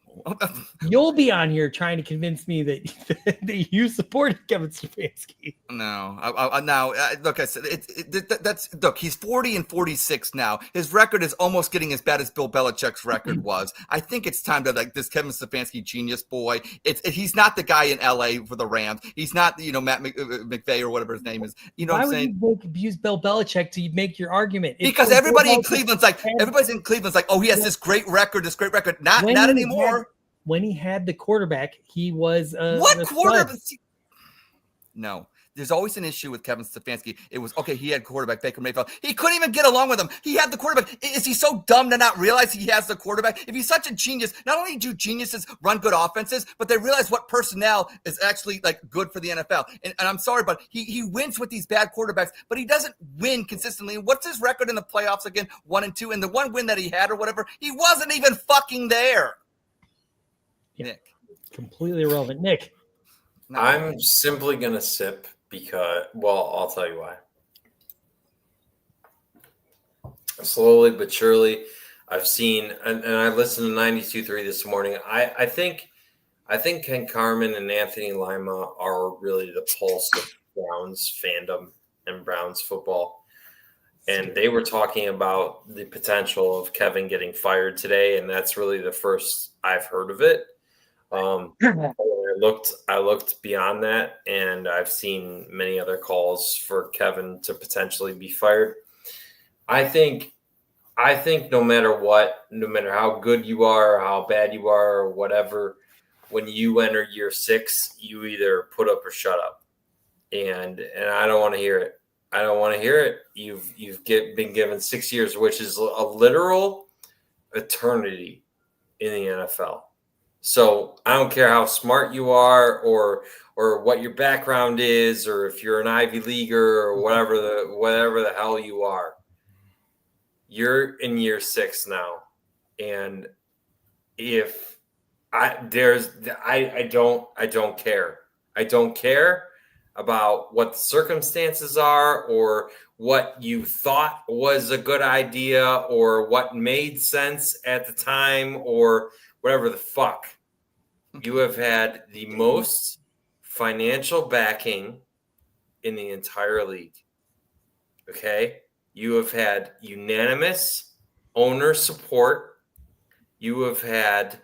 You'll be on here trying to convince me that you supported Kevin Stefanski. No, look, I said look. He's 40 and 46 now. His record is almost getting as bad as Bill Belichick's record was. I think it's time to this Kevin Stefanski genius boy. He's not the guy in LA for the Rams. He's not Matt McVay or whatever his name is. You know what I'm saying? Why would you use Bill Belichick to make your argument? Because everybody in Cleveland's he has this great record. Not anymore. When he had the quarterback, he was what quarterback? No, there's always an issue with Kevin Stefanski. It was, okay, he had quarterback Baker Mayfield. He couldn't even get along with him. He had the quarterback. Is he so dumb to not realize he has the quarterback? If he's such a genius, not only do geniuses run good offenses, but they realize what personnel is actually like good for the NFL. And I'm sorry, but he wins with these bad quarterbacks, but he doesn't win consistently. What's his record in the playoffs again? 1-2. And the one win that he had or whatever, he wasn't even fucking there. Yeah. Nick. Completely irrelevant. Nick. No. I'm simply going to sip because, well, I'll tell you why. Slowly but surely, I've seen, and I listened to 92.3 this morning. I think Ken Carmen and Anthony Lima are really the pulse of Browns fandom and Browns football. And they were talking about the potential of Kevin getting fired today, and that's really the first I've heard of it. I looked beyond that, and I've seen many other calls for Kevin to potentially be fired. I think no matter what, no matter how good you are, or how bad you are, or whatever, when you enter year 6, you either put up or shut up. And I don't want to hear it. I don't want to hear it. You've been given 6 years, which is a literal eternity in the NFL. So I don't care how smart you are or what your background is, or if you're an Ivy Leaguer or whatever the hell you are. You're in year 6 now. And if I don't care. I don't care about what the circumstances are or what you thought was a good idea or what made sense at the time or whatever the fuck. You have had the most financial backing in the entire league. Okay? You have had unanimous owner support. You have had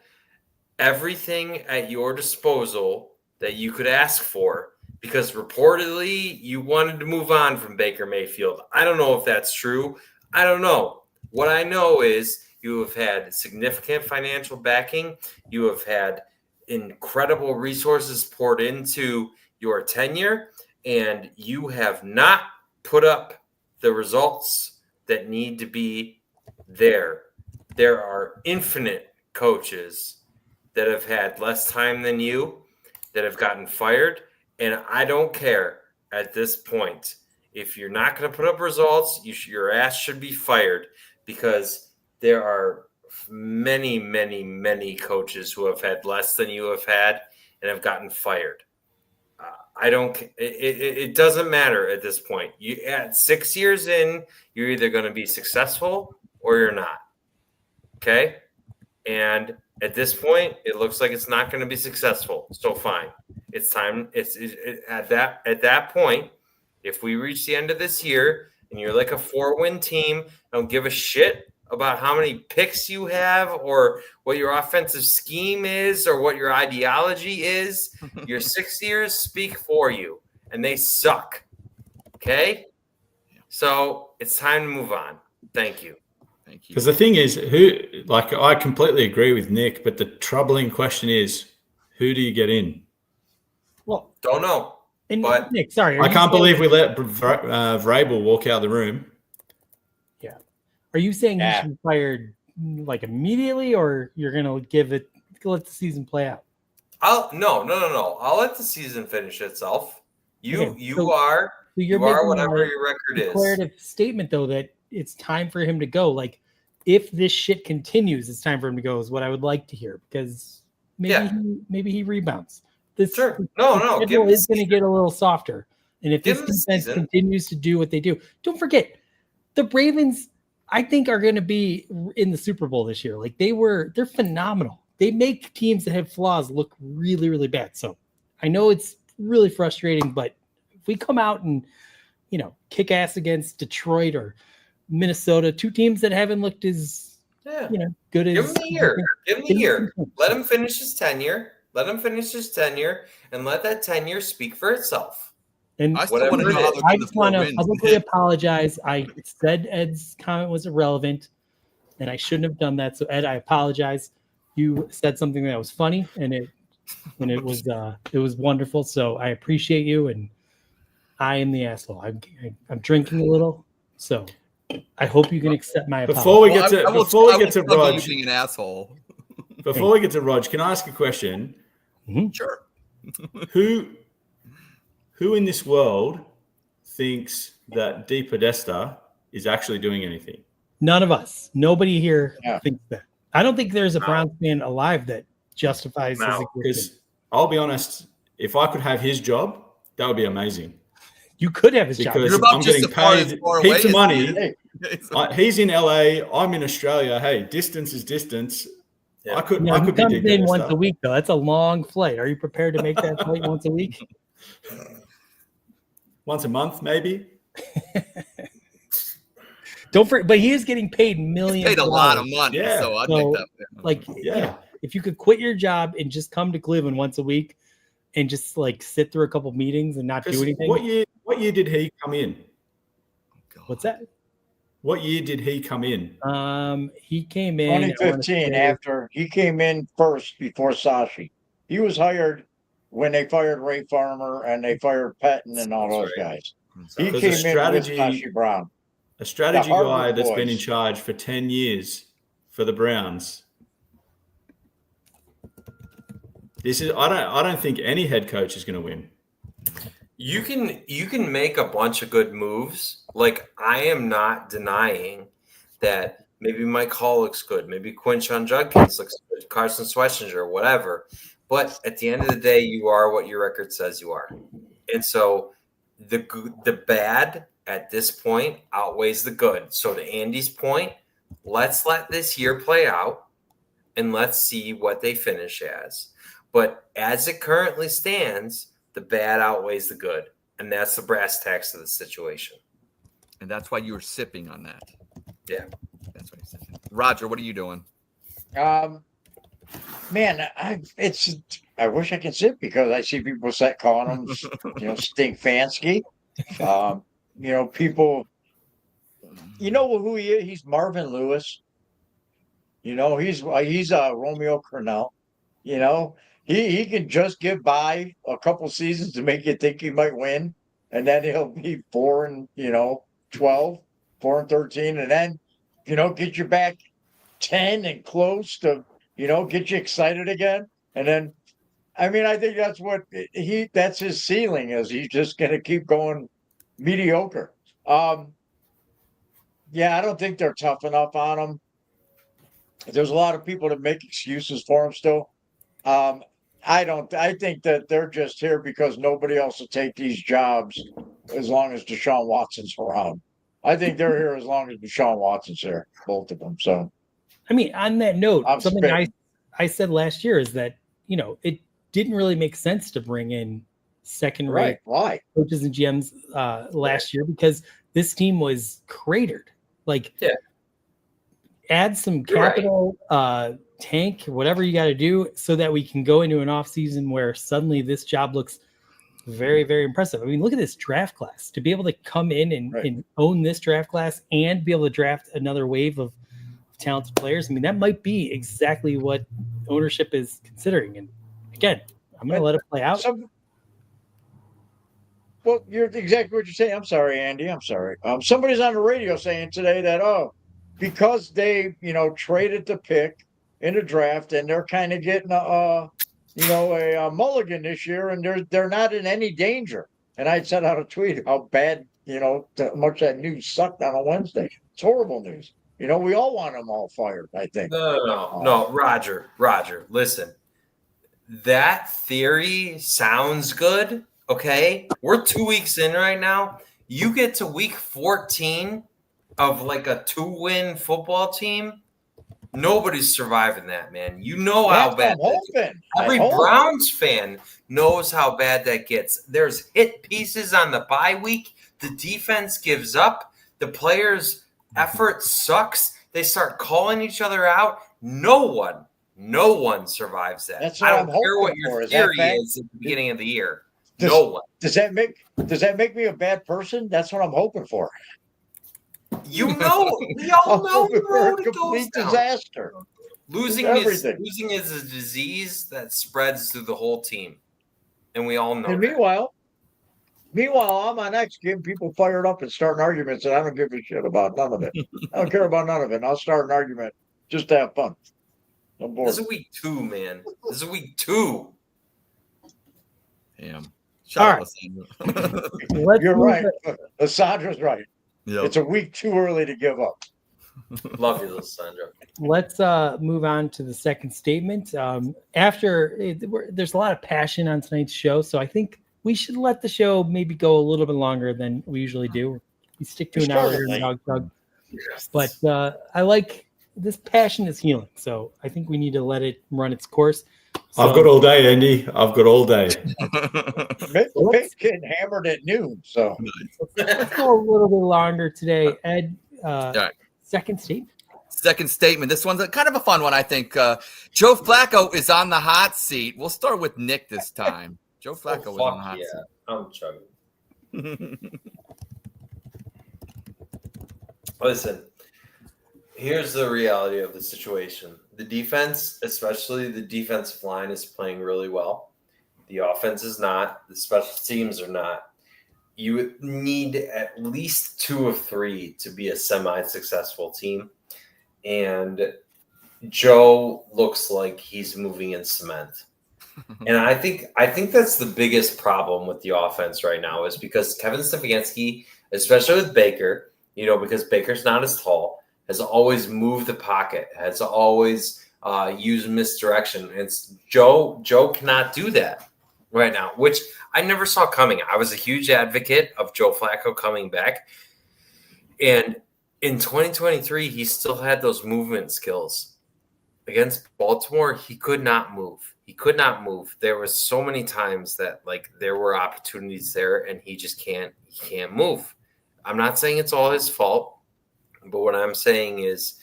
everything at your disposal that you could ask for because reportedly you wanted to move on from Baker Mayfield. I don't know if that's true. I don't know. What I know is you have had significant financial backing. You have had incredible resources poured into your tenure, and you have not put up the results that need to be there. There are infinite coaches that have had less time than you that have gotten fired, and I don't care at this point. If you're not going to put up results, your ass should be fired because there are many, many, many coaches who have had less than you have had and have gotten fired. It doesn't matter at this point. You at 6 years in, you're either going to be successful or you're not. Okay. And at this point, it looks like it's not going to be successful. So fine. It's time. At that point, if we reach the end of this year and you're like a 4-win team, don't give a shit about how many picks you have or what your offensive scheme is or what your ideology is. Your 6 years speak for you, and they suck. Okay? So it's time to move on. Thank you. Thank you. Because the thing is, I completely agree with Nick, but the troubling question is, who do you get in? Well, Don't know. and But Nick, sorry. I can't believe we let Vrabel walk out of the room. Yeah. Are you saying he Yeah. should be fired like immediately, or you're going to let the season play out? No. I'll let the season finish itself. You So are you're whatever making your record a is. declarative statement, though, that it's time for him to go. Like, if this shit continues, it's time for him to go is what I would like to hear, because maybe he rebounds. Sure. The No. schedule Give him is going to get a little softer. And if Give this him the defense season. continues to do what they do, don't forget, the Ravens, I think, are going to be in the Super Bowl this year. Like, they're phenomenal. They make teams that have flaws look really, really bad. So I know it's really frustrating, but if we come out and, kick ass against Detroit or Minnesota, two teams that haven't looked as, good as. Give him the year. Give him the year. Let him finish his tenure. And let that tenure speak for itself. And I still want to Whatever know it how is. they're I going just to want to win. publicly apologize. I said Ed's comment was irrelevant, and I shouldn't have done that. So Ed, I apologize. You said something that was funny, and it was wonderful. So I appreciate you, and I am the asshole. I'm drinking a little, so I hope you can accept my apology. Before we get to I will cover you being an asshole. Before we get to Rog, can I ask a question? Sure. Who in this world thinks that De Podesta is actually doing anything? None of us. Nobody here Yeah. thinks that. I don't think there's a Browns fan alive that justifies his existence. Because I'll be honest, if I could have his job, that would be amazing. You could have his job. Because You're about I'm just getting as far paid as far heaps away of money. Hey, He's in LA. I'm in Australia. Hey, distance is distance. Yeah. I could he be comes De in once a Podesta. week, though. That's a long flight. Are you prepared to make that flight once a week? Once a month, maybe. Don't forget, but he is getting paid millions. Paid a lot of money, Yeah. so I'd So, make that. Like, Yeah. if you could quit your job and just come to Cleveland once a week and just like sit through a couple meetings and not do 'Cause anything. What year did he come in? What's that? What year did he come in? He came in 2015 after he came in first before Sashi. He was hired when they fired Ray Farmer and they fired Patton and all those guys. He Because came a in strategy- with Sashi Brown. A strategy The Harvard guy that's been boys. in charge for 10 years for the Browns. I don't think any head coach is going to win. You can make a bunch of good moves. Like, I am not denying that maybe Mike Hall looks good, maybe Quinshon Judkins looks good, Carson Schwessinger, whatever. But at the end of the day, you are what your record says you are. And so the bad at this point outweighs the good. So to Andy's point, let's let this year play out and let's see what they finish as. But as it currently stands, the bad outweighs the good. And that's the brass tacks of the situation. And that's why you were sipping on that. Yeah. That's why you're sipping. Roger, what are you doing? Man, I wish I could sit because I see people calling him, Stink Fansky. People. You know who he is? He's Marvin Lewis. He's Romeo Cornell. He can just get by a couple seasons to make you think he might win, and then he'll be 4-12, 4-13, and then get you back 10 and close to get you excited again, and then. I mean, I think that's what that's his ceiling is. He's just going to keep going mediocre. Yeah, I don't think they're tough enough on him. There's a lot of people that make excuses for him still. I think that they're just here because nobody else will take these jobs as long as Deshaun Watson's around. I think they're here as long as Deshaun Watson's here, both of them. So, I mean, on that note, I'm something spitting. I said last year is that, it didn't really make sense to bring in second-rate right? Why? coaches and GMs last year because this team was cratered. Like, add some capital, tank, whatever you got to do so that we can go into an offseason where suddenly this job looks very, very impressive. I mean, look at this draft class. To be able to come in and own this draft class and be able to draft another wave of talented players, I mean, that might be exactly what ownership is considering. And again, I'm going to let it play out. Well, you're exactly what you're saying. I'm sorry, Andy. I'm sorry. Somebody's on the radio saying today that, because they, traded the pick in the draft and they're kind of getting a mulligan this year and they're not in any danger. And I sent out a tweet how bad, how much that news sucked on a Wednesday. It's horrible news. We all want them all fired, I think. No, Roger, listen. That theory sounds good. Okay. We're 2 weeks in right now. You get to week 14 of like a 2-win football team. Nobody's surviving that, man. You know how bad every Browns fan knows how bad that gets. There's hit pieces on the bye week. The defense gives up. The players' effort sucks. They start calling each other out. No one survives that. That's what I I'm don't care what hoping your for. theory is at the beginning of the year. No one. Does that make me a bad person? That's what I'm hoping for. We all know for a it goes complete down. disaster. Losing is a disease that spreads through the whole team, and we all know. And that. meanwhile, Meanwhile, I'm on X getting people fired up and starting arguments that I don't give a shit about none of it. I don't care about none of it. And I'll start an argument just to have fun. I'm bored. This is week 2, man. This is week 2. Damn. All Shut right. up, Lysandra. Let's You're move right. it. Lissandra's right. Yep. It's a week too early to give up. Love you, Lysandra. Let's move on to the second statement. There's a lot of passion on tonight's show, so I think we should let the show maybe go a little bit longer than we usually do. We stick to an hour here in Dawg Chug. But I like this passion is healing, so I think we need to let it run its course. So, I've got all day, Andy. I've got all day. Mick's getting hammered at noon, so let's go a little bit longer today. Ed, right. second statement. Second statement. This one's kind of a fun one, I think. Joe Flacco is on the hot seat. We'll start with Nick this time. Joe Flacco was on the hot seat. I'm chugging. Listen, here's the reality of the situation. The defense, especially the defensive line, is playing really well. The offense is not. The special teams are not. You need at least 2 of 3 to be a semi-successful team. And Joe looks like he's moving in cement. And I think that's the biggest problem with the offense right now is because Kevin Stefanski, especially with Baker, because Baker's not as tall, has always moved the pocket, has always used misdirection. And Joe cannot do that right now, which I never saw coming. I was a huge advocate of Joe Flacco coming back. And in 2023, he still had those movement skills. Against Baltimore, he could not move. He could not move. There were so many times that there were opportunities there and he just can't move. I'm not saying it's all his fault, but what I'm saying is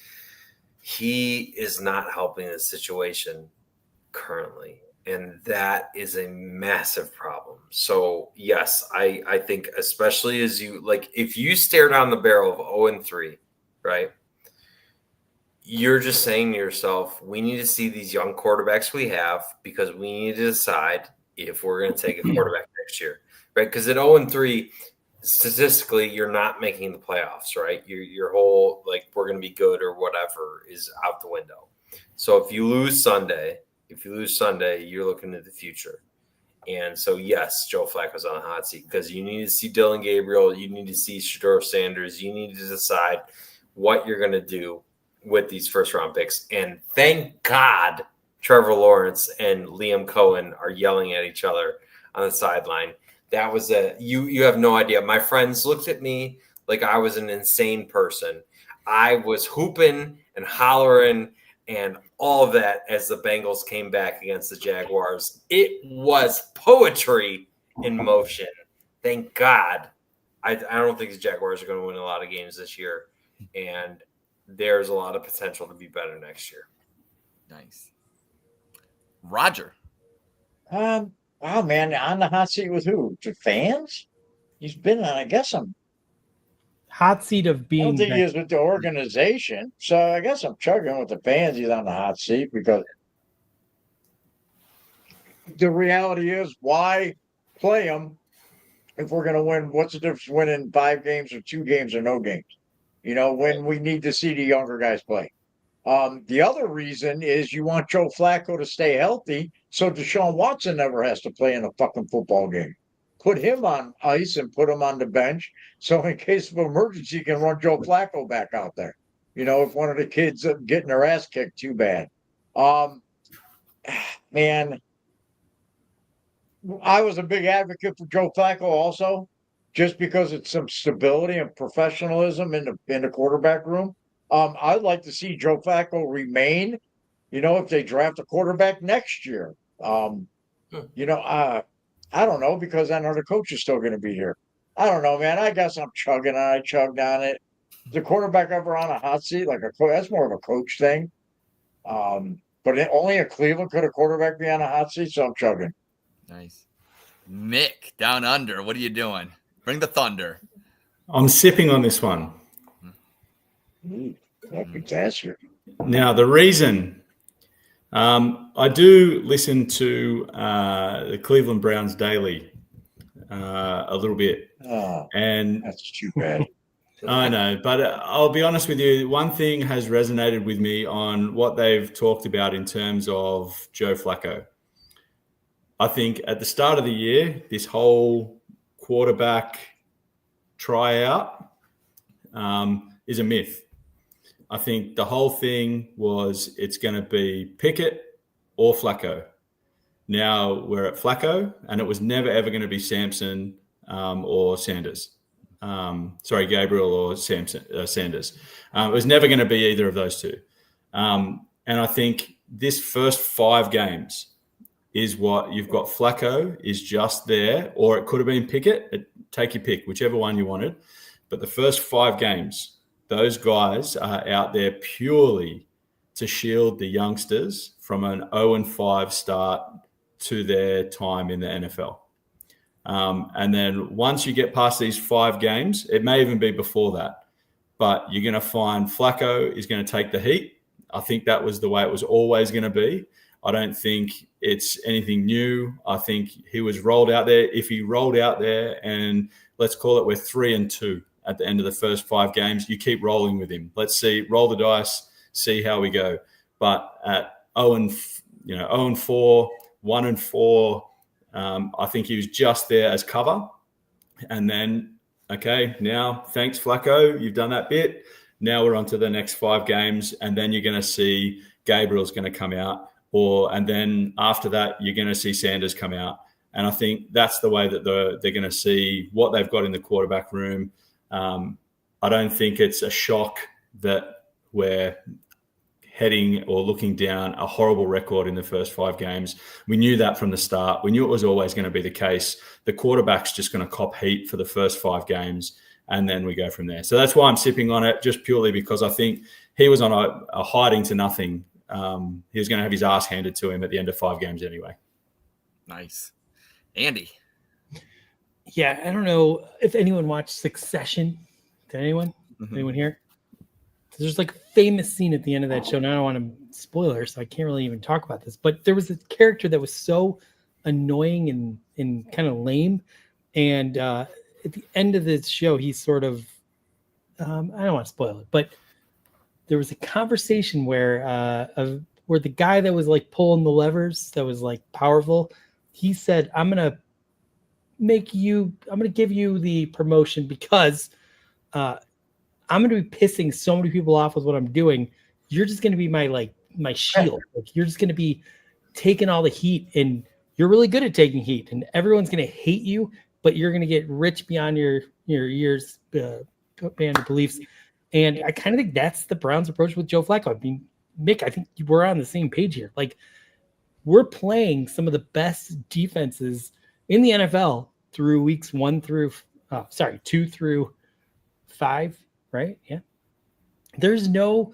he is not helping the situation currently. And that is a massive problem. So yes, I think especially as you if you stare down the barrel of 0-3, right? You're just saying to yourself, we need to see these young quarterbacks we have because we need to decide if we're going to take a quarterback next year, right? Because at 0-3, statistically, you're not making the playoffs, right? Your whole we're going to be good or whatever is out the window. So if you lose Sunday, you're looking at the future. And so, yes, Joe Flacco's on the hot seat because you need to see Dylan Gabriel. You need to see Shedeur Sanders. You need to decide what you're going to do with these first-round picks. And thank God Trevor Lawrence and Liam Cohen are yelling at each other on the sideline. That was you have no idea. My friends looked at me like I was an insane person. I was hooping and hollering and all of that as the Bengals came back against the Jaguars. It was poetry in motion. Thank God. I don't think the Jaguars are going to win a lot of games this year. And there's a lot of potential to be better next year. Nice. Roger. wow, man, on the hot seat with who? To fans? He's been on, I guess I'm Hot seat of I being. don't think he is with the organization. So I guess I'm chugging with the fans. He's on the hot seat because the reality is, why play him if we're going to win? What's the difference winning 5 games or 2 games or no games? When we need to see the younger guys play. The other reason is you want Joe Flacco to stay healthy so Deshaun Watson never has to play in a fucking football game. Put him on ice and put him on the bench. So in case of emergency, you can run Joe Flacco back out there. If one of the kids getting their ass kicked too bad. Man, I was a big advocate for Joe Flacco also, just because it's some stability and professionalism in the quarterback room. I'd like to see Joe Flacco remain, if they draft a quarterback next year. I don't know, because I know the coach is still going to be here. I don't know, man. I guess I'm chugging on it. I chugged on it. The quarterback ever on a hot seat, that's more of a coach thing. But only in Cleveland could a quarterback be on a hot seat, so I'm chugging. Nice. Mick, down under. What are you doing? Bring the thunder. I'm sipping on this one. Disaster. Now, the reason I do listen to the Cleveland Browns daily, a little bit. Oh, And that's too bad. I know, but I'll be honest with you. One thing has resonated with me on what they've talked about in terms of Joe Flacco. I think at the start of the year, this whole quarterback tryout is a myth. I think the whole thing was it's going to be Pickett or Flacco. Now we're at Flacco, and it was never, ever going to be Sampson or Sanders. Gabriel or Sanders. It was never going to be either of those two. And I think this first 5 games is what you've got. Flacco is just there, or it could have been Pickett. Take your pick, whichever one you wanted. But the first 5 games, those guys are out there purely to shield the youngsters from an 0-5 start to their time in the NFL. And then once you get past these 5 games, it may even be before that, but you're going to find Flacco is going to take the heat. I think that was the way it was always going to be. I don't think it's anything new. I think he was rolled out there. If he rolled out there and let's call it we're 3-2 at the end of the first 5 games, you keep rolling with him. Let's see, roll the dice, see how we go. But at 0-4, 1-4, I think he was just there as cover. And then, okay, now thanks, Flacco. You've done that bit. Now we're on to the next 5 games. And then you're going to see Gabriel's going to come out. And then after that, you're going to see Sanders come out. And I think that's the way that they're going to see what they've got in the quarterback room. I don't think it's a shock that we're heading or looking down a horrible record in the first 5 games. We knew that from the start. We knew it was always going to be the case. The quarterback's just going to cop heat for the first 5 games, and then we go from there. So that's why I'm sipping on it, just purely because I think he was on a hiding to nothing. He was going to have his ass handed to him at the end of 5 games anyway. Nice. Andy. Yeah, I don't know if anyone watched Succession. Did anyone? Mm-hmm. Anyone here? There's like a famous scene at the end of that show. Now I don't want to spoiler, so I can't really even talk about this. But there was a character that was so annoying and kind of lame. And at the end of this show, he's sort of I don't want to spoil it, but there was a conversation where the guy that was like pulling the levers that was like powerful, he said, I'm gonna give you the promotion because I'm going to be pissing so many people off with what I'm doing. You're just going to be my shield. Like, you're just going to be taking all the heat, and you're really good at taking heat, and everyone's going to hate you, but you're going to get rich beyond your years, beyond your beliefs. And I kind of think that's the Browns' approach with Joe Flacco. I mean, Mick, I think we're on the same page here. Like, we're playing some of the best defenses in the NFL through weeks 2 through 5. Right? Yeah. There's no,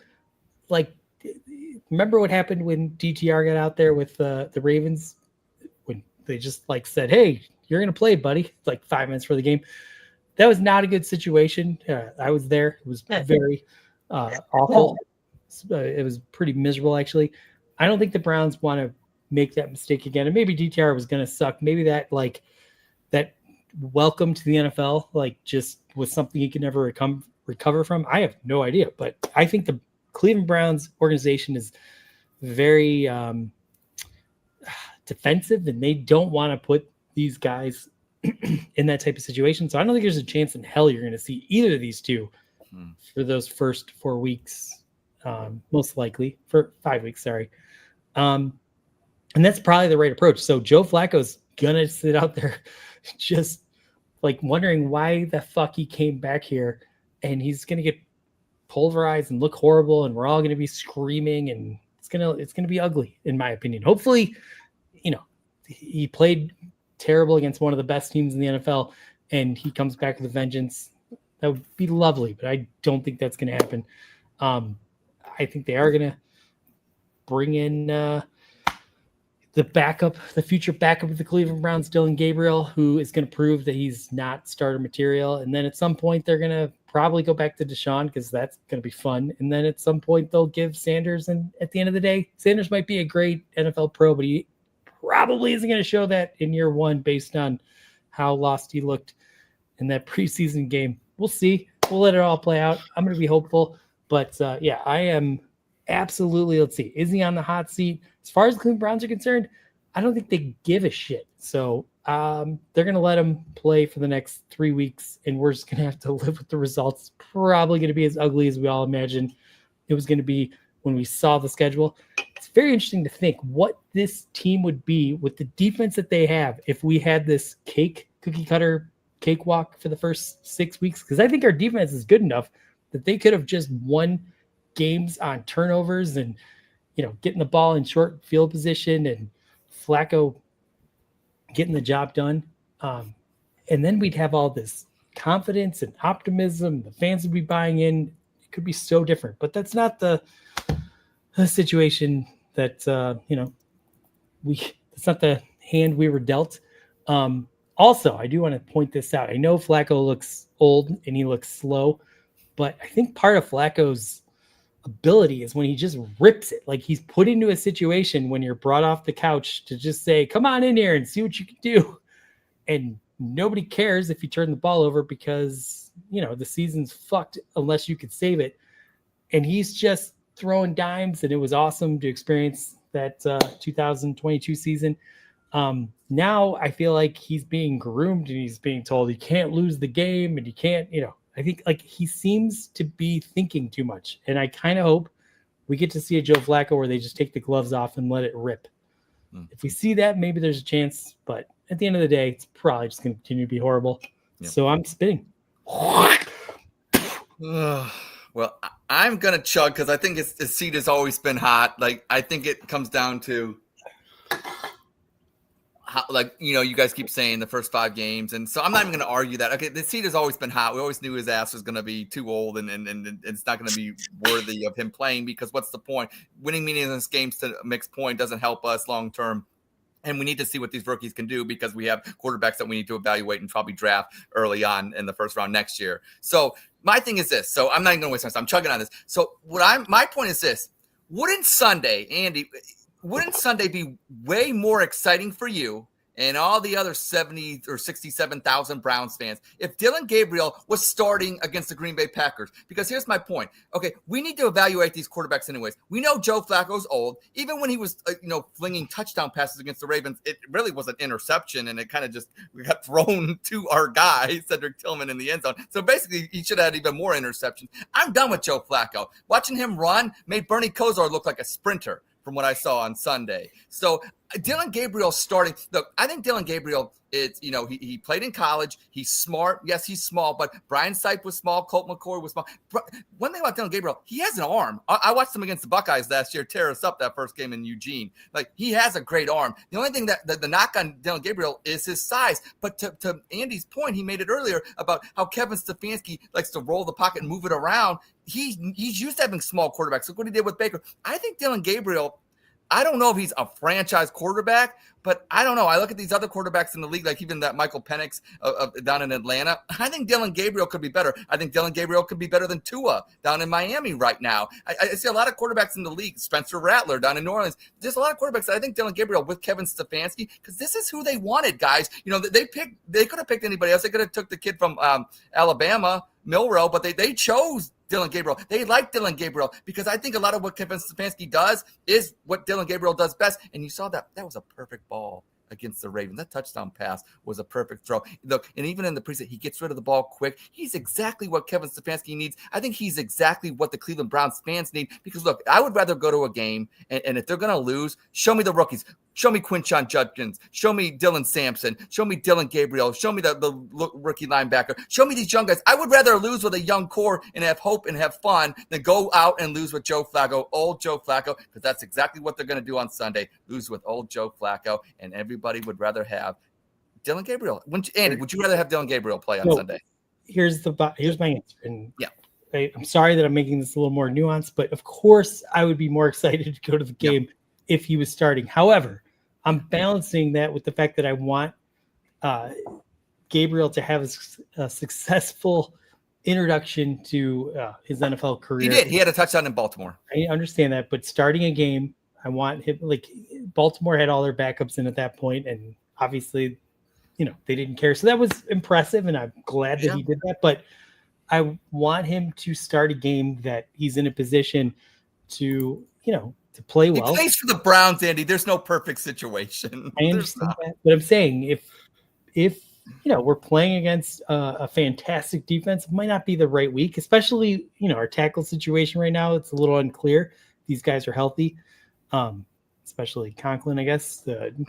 remember what happened when DTR got out there with the Ravens when they just said, hey, you're going to play, buddy, 5 minutes for the game. That was not a good situation. I was there. It was very awful. It was pretty miserable, actually. I don't think the Browns want to make that mistake again. And maybe DTR was going to suck. Maybe that welcome to the NFL, just was something he could never recover from. I have no idea, but I think the Cleveland Browns organization is very defensive, and they don't want to put these guys in that type of situation. So I don't think there's a chance in hell you're going to see either of these two for those first 4 weeks, most likely for 5 weeks. Sorry. And that's probably the right approach. So Joe Flacco's going to sit out there just wondering why the fuck he came back here, and he's going to get pulverized and look horrible, and we're all going to be screaming, and it's going to be ugly, in my opinion. Hopefully, he played terrible against one of the best teams in the NFL, and he comes back with a vengeance. That would be lovely, but I don't think that's going to happen. I think they are going to bring in the future backup of the Cleveland Browns, Dylan Gabriel, who is going to prove that he's not starter material. And then at some point, they're going to probably go back to Deshaun because that's going to be fun. And then at some point, they'll give Sanders. And at the end of the day, Sanders might be a great NFL pro, but he probably isn't going to show that in year 1 based on how lost he looked in that preseason game. We'll see. We'll let it all play out. I'm going to be hopeful. But, yeah, I am absolutely – let's see. Is he on the hot seat? As far as the Cleveland Browns are concerned, I don't think they give a shit. So they're going to let him play for the next 3 weeks, and we're just going to have to live with the results. Probably going to be as ugly as we all imagined it was going to be when we saw the schedule. It's very interesting to think what this team would be with the defense that they have if we had this cookie cutter cakewalk for the first 6 weeks, because I think our defense is good enough that they could have just won games on turnovers and, getting the ball in short field position and Flacco getting the job done. And then we'd have all this confidence and optimism. The fans would be buying in. It could be so different, but that's not the situation that, it's not the hand we were dealt. Also, I do want to point this out. I know Flacco looks old and he looks slow, but I think part of Flacco's ability is when he just rips it. Like he's put into a situation when you're brought off the couch to just say, come on in here and see what you can do. And nobody cares if you turn the ball over because, the season's fucked unless you could save it. And he's just throwing dimes, and it was awesome to experience that 2022 season. Now I feel like he's being groomed and he's being told he can't lose the game and he can't, I think like he seems to be thinking too much. And I kind of hope we get to see a Joe Flacco where they just take the gloves off and let it rip. If we see that, maybe there's a chance, but at the end of the day, it's probably just going to continue to be horrible. Yep. So I'm spitting. Well, I'm going to chug because I think his seat has always been hot. Like, I think it comes down to how, you guys keep saying the first 5 games. And so I'm not even going to argue that. Okay, the seat has always been hot. We always knew his ass was going to be too old and it's not going to be worthy of him playing because what's the point? Winning meaningless games, to Mick's point, doesn't help us long term. And we need to see what these rookies can do because we have quarterbacks that we need to evaluate and probably draft early on in the first round next year. So my thing is this. So I'm not even going to waste my time. I'm chugging on this. So my point is this. Wouldn't Sunday be way more exciting for you and all the other 70 or 67,000 Browns fans if Dillon Gabriel was starting against the Green Bay Packers? Because here's my point. Okay, we need to evaluate these quarterbacks anyways. We know Joe Flacco's old. Even when he was, flinging touchdown passes against the Ravens, it really was an interception, and it kind of we got thrown to our guy, Cedric Tillman, in the end zone. So basically, he should have had even more interceptions. I'm done with Joe Flacco. Watching him run made Bernie Kosar look like a sprinter from what I saw on Sunday. So Dillon Gabriel starting. Look, I think Dillon Gabriel is, he played in college. He's smart. Yes, he's small, but Brian Sipe was small. Colt McCoy was small. One thing about Dillon Gabriel, he has an arm. I watched him against the Buckeyes last year tear us up that first game in Eugene. Like, he has a great arm. The only thing that the knock on Dillon Gabriel is his size. But to Andy's point, he made it earlier about how Kevin Stefanski likes to roll the pocket and move it around. He's used to having small quarterbacks. Look what he did with Baker. I think Dillon Gabriel, I don't know if he's a franchise quarterback, but I don't know. I look at these other quarterbacks in the league, like even that Michael Penix down in Atlanta. I think Dillon Gabriel could be better. I think Dillon Gabriel could be better than Tua down in Miami right now. I see a lot of quarterbacks in the league. Spencer Rattler down in New Orleans. There's a lot of quarterbacks that I think Dillon Gabriel with Kevin Stefanski, because this is who they wanted, guys. They could have picked anybody else. They could have took the kid from Alabama, Milroe, but they chose Dillon Gabriel. They like Dillon Gabriel because I think a lot of what Kevin Stefanski does is what Dillon Gabriel does best. And you saw that was a perfect ball against the Ravens. That touchdown pass was a perfect throw. Look, and even in the preseason, he gets rid of the ball quick. He's exactly what Kevin Stefanski needs. I think he's exactly what the Cleveland Browns fans need because, look, I would rather go to a game, and if they're going to lose, show me the rookies. Show me Quinshon Judkins. Show me Dylan Sampson. Show me Dillon Gabriel. Show me the rookie linebacker. Show me these young guys. I would rather lose with a young core and have hope and have fun than go out and lose with Joe Flacco, old Joe Flacco, because that's exactly what they're going to do on Sunday, lose with old Joe Flacco, and everybody would rather have Dillon Gabriel. Andy, would you rather have Dillon Gabriel play on Sunday? Here's my answer. And yeah. I'm sorry that I'm making this a little more nuanced, but of course I would be more excited to go to the game if he was starting. However, I'm balancing that with the fact that I want Gabriel to have a successful introduction to his NFL career. He did. He had a touchdown in Baltimore. I understand that, but starting a game, I want him. Like, Baltimore had all their backups in at that point, and obviously they didn't care. So that was impressive, and I'm glad that he did that. But I want him to start a game that he's in a position to, to play well. He plays for the Browns, Andy. There's no perfect situation. I understand that, but I'm saying if we're playing against a fantastic defense, it might not be the right week, especially our tackle situation right now. It's a little unclear. These guys are healthy, especially Conklin, I guess.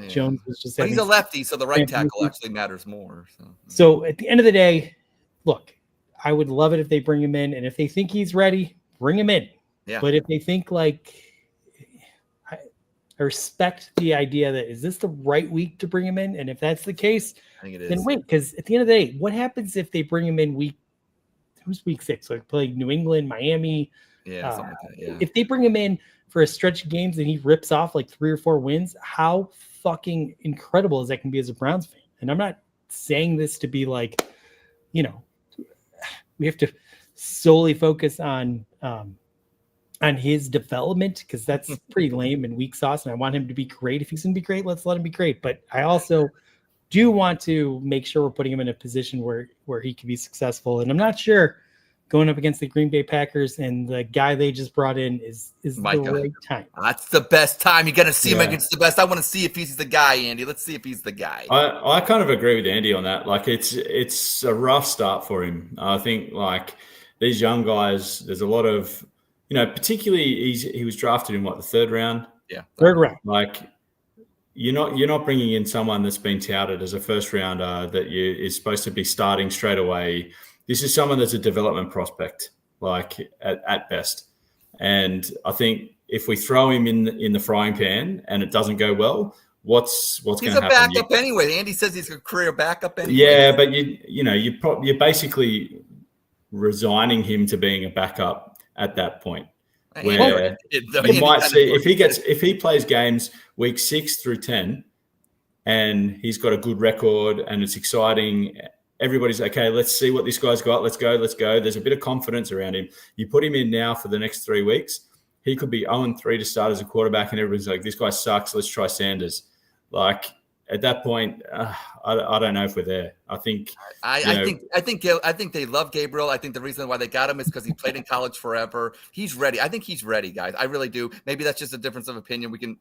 Jones was just. But he's a lefty, so the right tackle actually matters more. So at the end of the day, look, I would love it if they bring him in, and if they think he's ready, bring him in. Yeah. But if they think I respect the idea that is this the right week to bring him in, and if that's the case, I think it is. then wait, because at the end of the day, what happens if they bring him in week 6? So play New England, Miami. Yeah, something like that. Yeah. If they bring him in for a stretch of games and he rips off like 3 or 4 wins, how fucking incredible is that can be as a Browns fan? And I'm not saying this to be like, we have to solely focus on his development, because that's pretty lame and weak sauce. And I want him to be great. If he's going to be great, let's let him be great. But I also do want to make sure we're putting him in a position where he can be successful. And I'm not sure going up against the Green Bay Packers and the guy they just brought in is the right time. That's the best time. You're going to see him against the best. I want to see if he's the guy, Andy. Let's see if he's the guy. I kind of agree with Andy on that. Like, it's a rough start for him. I think, like, these young guys, there's a lot of, particularly he was drafted in the 3rd round. Yeah. 3rd round. Like, you're not bringing in someone that's been touted as a first rounder that is supposed to be starting straight away. This is someone that's a development prospect, like at best. And I think if we throw him in the frying pan and it doesn't go well, what's going to happen? He's a backup anyway. Andy says he's a career backup anyway. Yeah, but you're basically resigning him to being a backup at that point. Where you might see if he plays games week 6 through 10 and he's got a good record and it's exciting, everybody's okay, let's see what this guy's got. Let's go. There's a bit of confidence around him. You put him in now for the next 3 weeks, he could be 0-3 to start as a quarterback, and everybody's like, this guy sucks. Let's try Sanders. Like, at that point, I don't know if we're there. I think they love Gabriel. I think the reason why they got him is because he played in college forever. He's ready. I think he's ready, guys. I really do. Maybe that's just a difference of opinion. We can,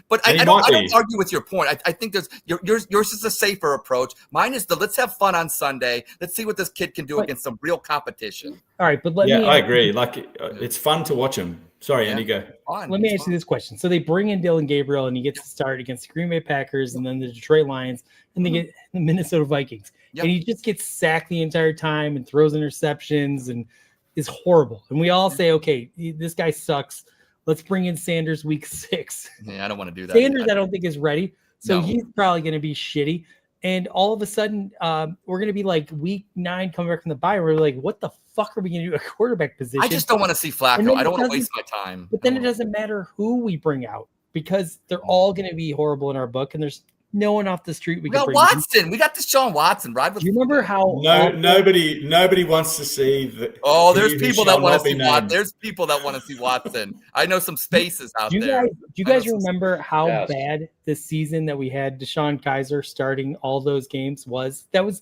but I don't argue with your point. I think there's yours is a safer approach. Mine is let's have fun on Sunday. Let's see what this kid can do against some real competition. All right, but I agree. Like, it's fun to watch him. Sorry, Andy, go. Let me ask you this question. So they bring in Dylan Gabriel, and he gets to start against the Green Bay Packers and then the Detroit Lions, and they get the Minnesota Vikings. Yep. And he just gets sacked the entire time and throws interceptions and is horrible. And we all say, okay, this guy sucks. Let's bring in Sanders week 6. Yeah, I don't want to do that. Sanders, I don't think is ready. So he's probably going to be shitty. And all of a sudden, we're going to be like week 9 coming back from the bye. We're like, what the fuck are we going to do at quarterback position? I just don't want to see Flacco. I don't want to waste my time. But then it doesn't matter who we bring out, because they're all going to be horrible in our book, and there's no one off the street we can bring. Watson. We got Deshaun Watson. Do you remember how? Nobody wants to see that. Oh, there's people that want to see Watson. There's people that want to see Watson. I know some spaces out there. Do you guys remember how bad this season that we had Deshaun Kaiser starting all those games was? That was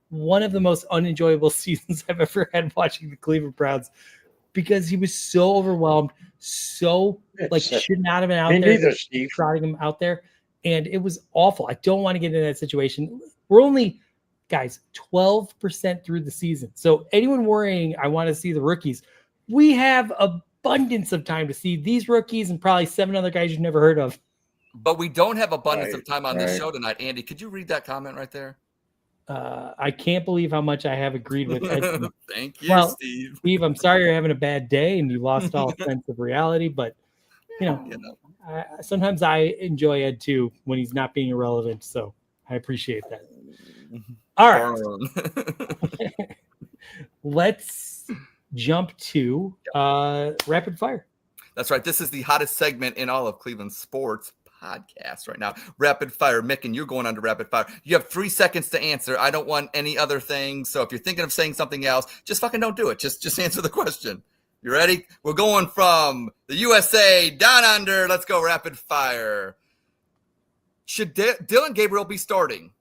one of the most unenjoyable seasons I've ever had watching the Cleveland Browns, because he was so overwhelmed, should not have been out there. Trotting him out there. And it was awful. I don't want to get in that situation. We're only, guys, 12% through the season. So anyone worrying, I want to see the rookies, we have abundance of time to see these rookies and probably 7 other guys you've never heard of. But we don't have abundance of time on this show tonight. Andy, could you read that comment right there? I can't believe how much I have agreed with Ed. Thank you, Steve. Steve, I'm sorry you're having a bad day and you lost all sense of reality, but sometimes I enjoy Ed too when he's not being irrelevant, so I appreciate that. All right. Let's jump to rapid fire. That's right. This is the hottest segment in all of Cleveland sports podcast right now. Rapid fire. Mick, and you're going on to rapid fire. You have 3 seconds to answer. I don't want any other things. So if you're thinking of saying something else, just fucking don't do it. Just answer the question. You ready? We're going from the USA down under. Let's go rapid fire. Should Dylan Gabriel be starting?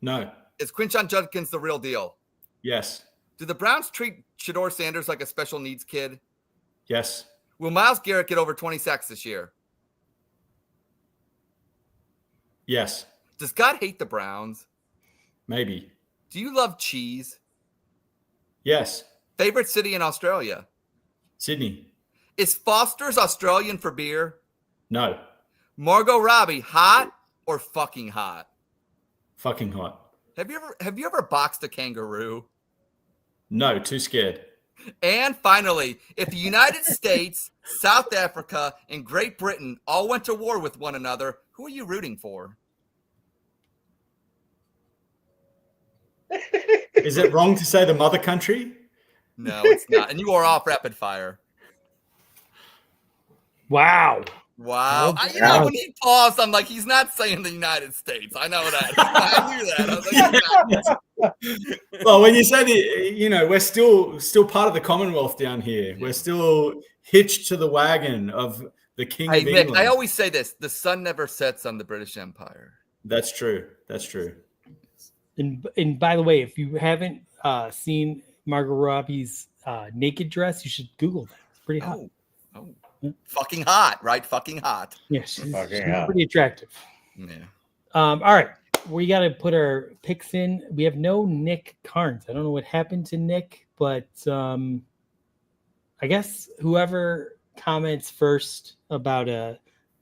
No. Is Quinshon Judkins the real deal? Yes. Do the Browns treat Shador Sanders like a special needs kid? Yes. Will Myles Garrett get over 20 sacks this year? Yes. Does God hate the Browns? Maybe. Do you love cheese? Yes. Favorite city in Australia? Sydney. Is Foster's Australian for beer? No. Margot Robbie, hot or fucking hot? Fucking hot. Have you ever boxed a kangaroo? No, too scared. And finally, if the United States, South Africa, and Great Britain all went to war with one another, who are you rooting for? Is it wrong to say the mother country? No, it's not. And you are off rapid fire. Wow. Wow. When he paused, I'm like, he's not saying the United States. I know that. I knew that. I was like, Well, when you say we're still part of the Commonwealth down here. We're still hitched to the wagon of the King hey, of Mick, England. I always say this: the sun never sets on the British Empire. That's true. That's true. And by the way, if you haven't seen Margot Robbie's naked dress, you should Google that. It's pretty hot. Oh. Fucking hot, right? Fucking hot. Yeah, she's hot. pretty attractive. Yeah. All right. We got to put our picks in. We have no Nick Carnes. I don't know what happened to Nick, but I guess whoever comments first about a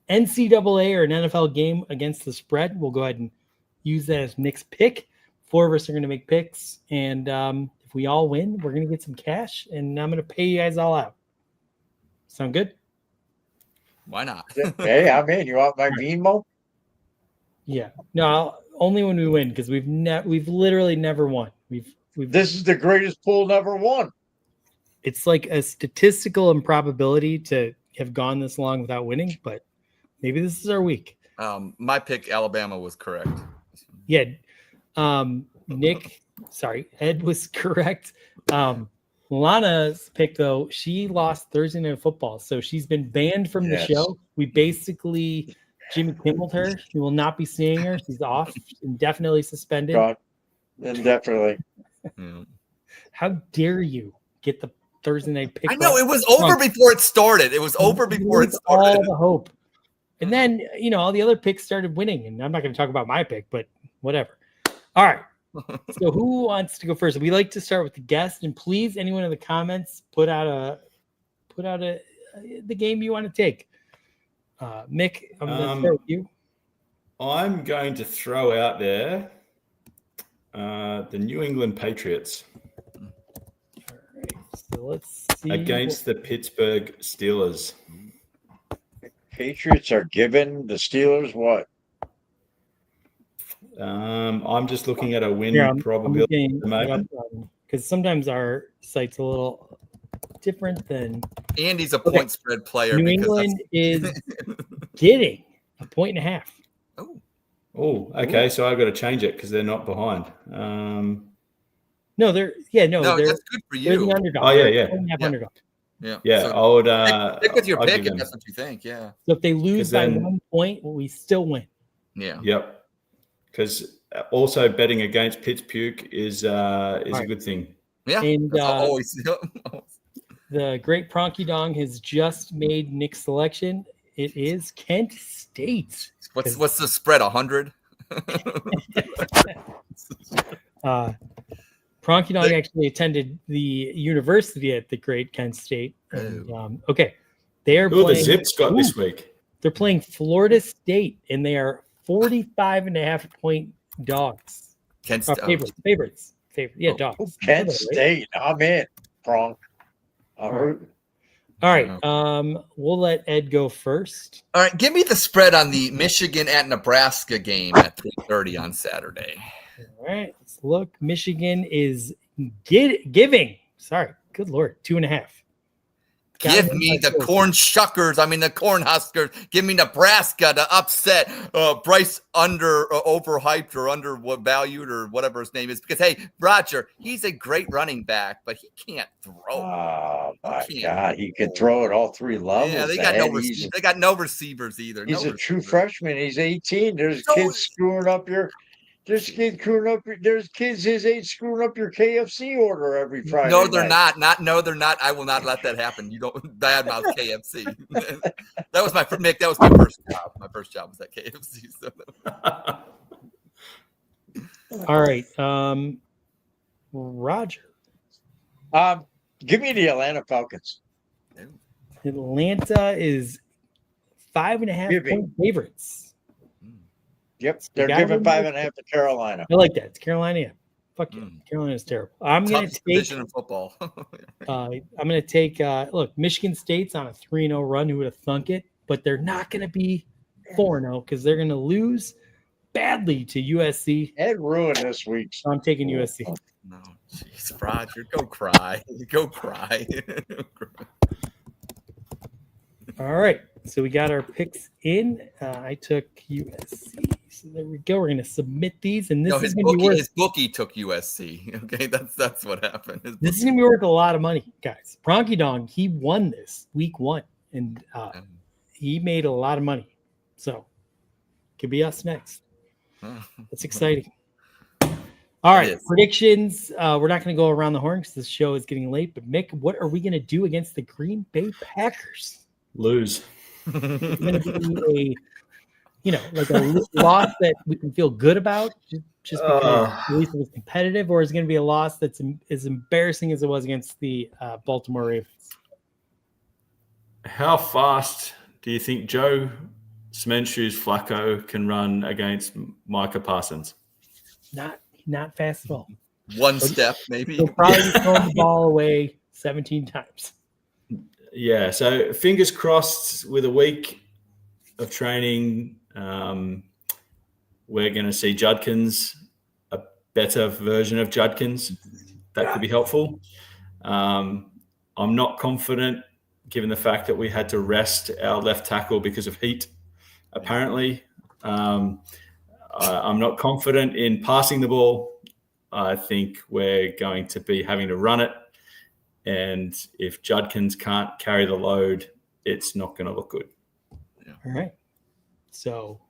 NCAA or an NFL game against the spread, we'll go ahead and use that as Nick's pick. 4 of us are going to make picks. And if we all win, we're going to get some cash, and I'm going to pay you guys all out. Sound good? Why not? Hey, I'm in. You want my Venmo? Yeah. No, only when we win, because we've literally never won. This is the greatest pool never won. It's like a statistical improbability to have gone this long without winning, but maybe this is our week. My pick, Alabama, was correct. Yeah. Ed was correct. Lana's pick, though, she lost Thursday Night Football, so she's been banned from the show. We basically Jimmy Kimmeled her. We will not be seeing her. She's off, indefinitely suspended. God, indefinitely. How dare you get the Thursday night pick? I know it was over before it started. It was over before it started. All the hope. And then, all the other picks started winning, and I'm not going to talk about my pick, but whatever. All right. So who wants to go first? We like to start with the guest, and please, anyone in the comments, put out the game you want to take. Mick, I'm going to start with you. I'm going to throw out there the New England Patriots. All right. So let's see. Against the Pittsburgh Steelers. Patriots are giving the Steelers what? I'm just looking at a win probability at the moment. Because sometimes our site's a little different than Andy's a point spread player. New England is getting 1.5 points. Oh, okay. So I've got to change it because they're not behind. No, they're that's good for they're you. the underdog. Oh, yeah. Underdog. Yeah, So I would stick with your I'll pick give if them. that's what you think. Yeah. So if they lose by then- 1 point, we still win. Yeah. Yep. Because also betting against Pittsburgh is a good thing. Yeah. And that's always. the great Pronky Dong has just made Nick's selection. It is Kent State. What's the spread? 100. Pronky Dong actually attended the university at the great Kent State. And, they are Who are the playing. Zips got this week? They're playing Florida State, and they are 45.5-point dogs. Kent Favorites. Yeah, dogs. Kent State. I'm in. Prong. All right. We'll let Ed go first. All right. Give me the spread on the Michigan at Nebraska game at 3:30 on Saturday. All right. Let's look. Michigan is giving. Sorry. Good Lord. 2.5. Give me the the corn huskers. Give me Nebraska to upset Bryce overhyped or undervalued or whatever his name is. Because, hey, Roger, he's a great running back, but he can't throw. Oh, my God. He can throw at all 3 levels. Yeah, they got no receivers either. He's a true freshman. He's 18. There's kids screwing up your There's kids his age screwing up your KFC order every Friday. No, they're night. not. They're not. I will not let that happen. You don't badmouth KFC. That was Mick. That was my first job. My first job was at KFC. So. All right, Roger. Give me the Atlanta Falcons. Atlanta is 5.5 point favorites. Yep, they're giving 5.5 to Carolina. I like that. It's Carolina. Yeah. Fuck yeah. Carolina's terrible. I'm going to take division in football. I'm going to take look, Michigan State's on a 3-0 run. Who would have thunk it? But they're not going to be 4-0 because they're going to lose badly to USC. Ed ruined this week. So I'm taking USC. No, jeez, Roger, go cry. Go cry. All right. So we got our picks in. I took USC. So there we go. We're going to submit these, and this is going to be worth. His bookie took USC. Okay, that's what happened. This is going to be worth a lot of money, guys. Bronky Dong, he won this week 1, and he made a lot of money. So could be us next. That's exciting. All right, predictions. We're not going to go around the horn because this show is getting late. But Mick, what are we going to do against the Green Bay Packers? Lose. It's going to be like a loss that we can feel good about, just because at least it was competitive, or is it going to be a loss that's as embarrassing as it was against the Baltimore Ravens? How fast do you think Joe Cement Shoes Flacco can run against Micah Parsons? Not fast at all. One step, maybe. He'll probably be throwing the ball away 17 times. Yeah, so fingers crossed with a week of training. We're going to see Judkins, a better version of Judkins. That could be helpful. I'm not confident given the fact that we had to rest our left tackle because of heat, apparently. I'm not confident in passing the ball. I think we're going to be having to run it. And if Judkins can't carry the load, it's not going to look good. All right. So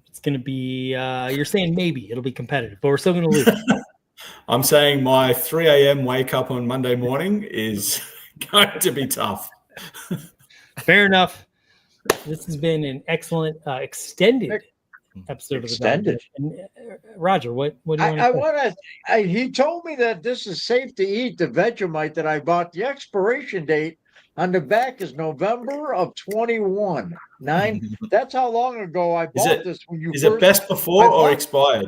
it's going to be, you're saying maybe it'll be competitive, but we're still going to lose. I'm saying my 3 a.m. wake up on Monday morning is going to be tough. Fair enough. This has been an excellent extended episode of the Dawg Chug. And Roger, what do you want to he told me that this is safe to eat, the Vegemite that I bought. The expiration date on the back is November of 21. That's how long ago I bought this. When you is it best before or expired?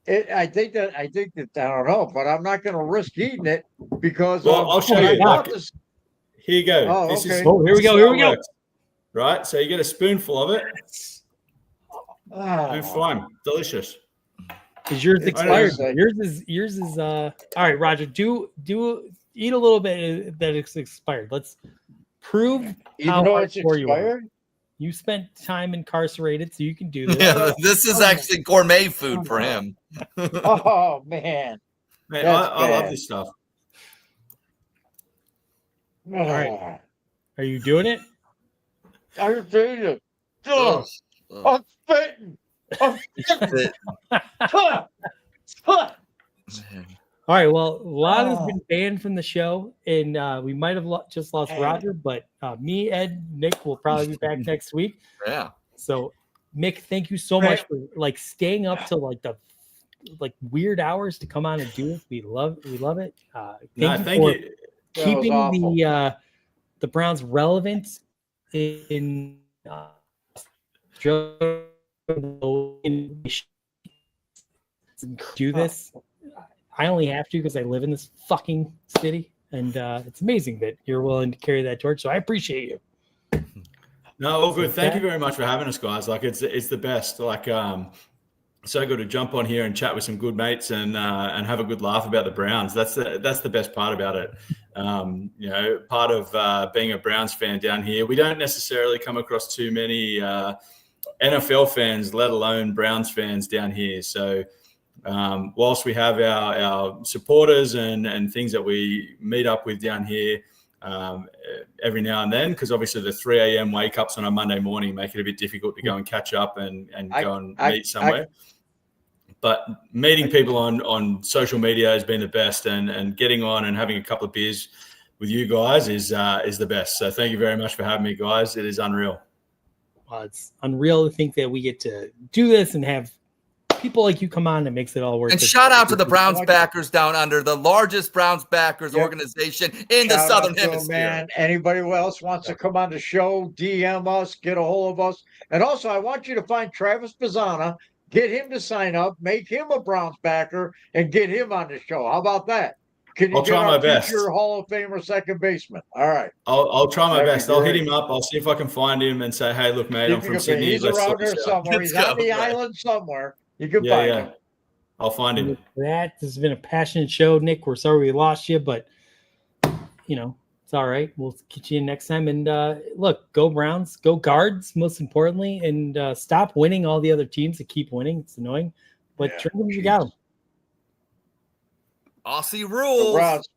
I think that I don't know, but I'm not going to risk eating it because I'll show you. Here you go. Oh, this okay. Here we go. Works. Right, so you get a spoonful of it. And fine, delicious. Is yours expired? Yours is all right, Roger. Do eat a little bit that it's expired. Let's prove how hardcore you are. You spent time incarcerated, so you can do this. Yeah, this is actually gourmet food for him. Oh man, I love this stuff. All right, are you doing it? I'm doing it. I'm spitting. All right. Well, Lana's been banned from the show, and we might have just lost Roger, but me, Ed, Mick will probably be back next week. Yeah. So, Mick, thank you so much for staying up till the weird hours to come on and do it. We love it. Thank you for keeping the Browns relevant in Australia. Do this. I only have to because I live in this fucking city, and it's amazing that you're willing to carry that torch. So I appreciate you. No, all good. Thank you very much for having us, guys. It's the best. So good to jump on here and chat with some good mates and have a good laugh about the Browns. That's the best part about it. Part of being a Browns fan down here, we don't necessarily come across too many NFL fans, let alone Browns fans down here. So whilst we have our supporters and things that we meet up with down here every now and then, because obviously the 3 a.m. wake ups on a Monday morning make it a bit difficult to go and catch up and go and meet somewhere. But meeting people on social media has been the best, and getting on and having a couple of beers with you guys is the best. So thank you very much for having me, guys. It is unreal. It's unreal to think that we get to do this and have people like you come on. That makes it all worth And it. shout out to the Browns backers down under, the largest Browns backers organization in the Shout Southern out to 'em, Hemisphere. man. Anybody else wants to come on the show, DM us, get a hold of us. And also, I want you to find Travis Pizzana, get him to sign up, make him a Browns backer, and get him on the show. How about that? Can you I'll get try my our best. future Hall of Famer second baseman? All right. I'll try my That'd be best. I'll hit great. him up. I'll see if I can find him and say, hey, look, mate, I'm from Sydney. He's Let's around sort there this out. somewhere. He's on the island somewhere. You can find him. I'll find him. This has been a passionate show, Nick. We're sorry we lost you, but it's all right. We'll get you in next time. And look, go Browns, go Guards, most importantly, and stop winning all the other teams that keep winning. It's annoying, but drink them if you got them. Aussie Go rules. Browns.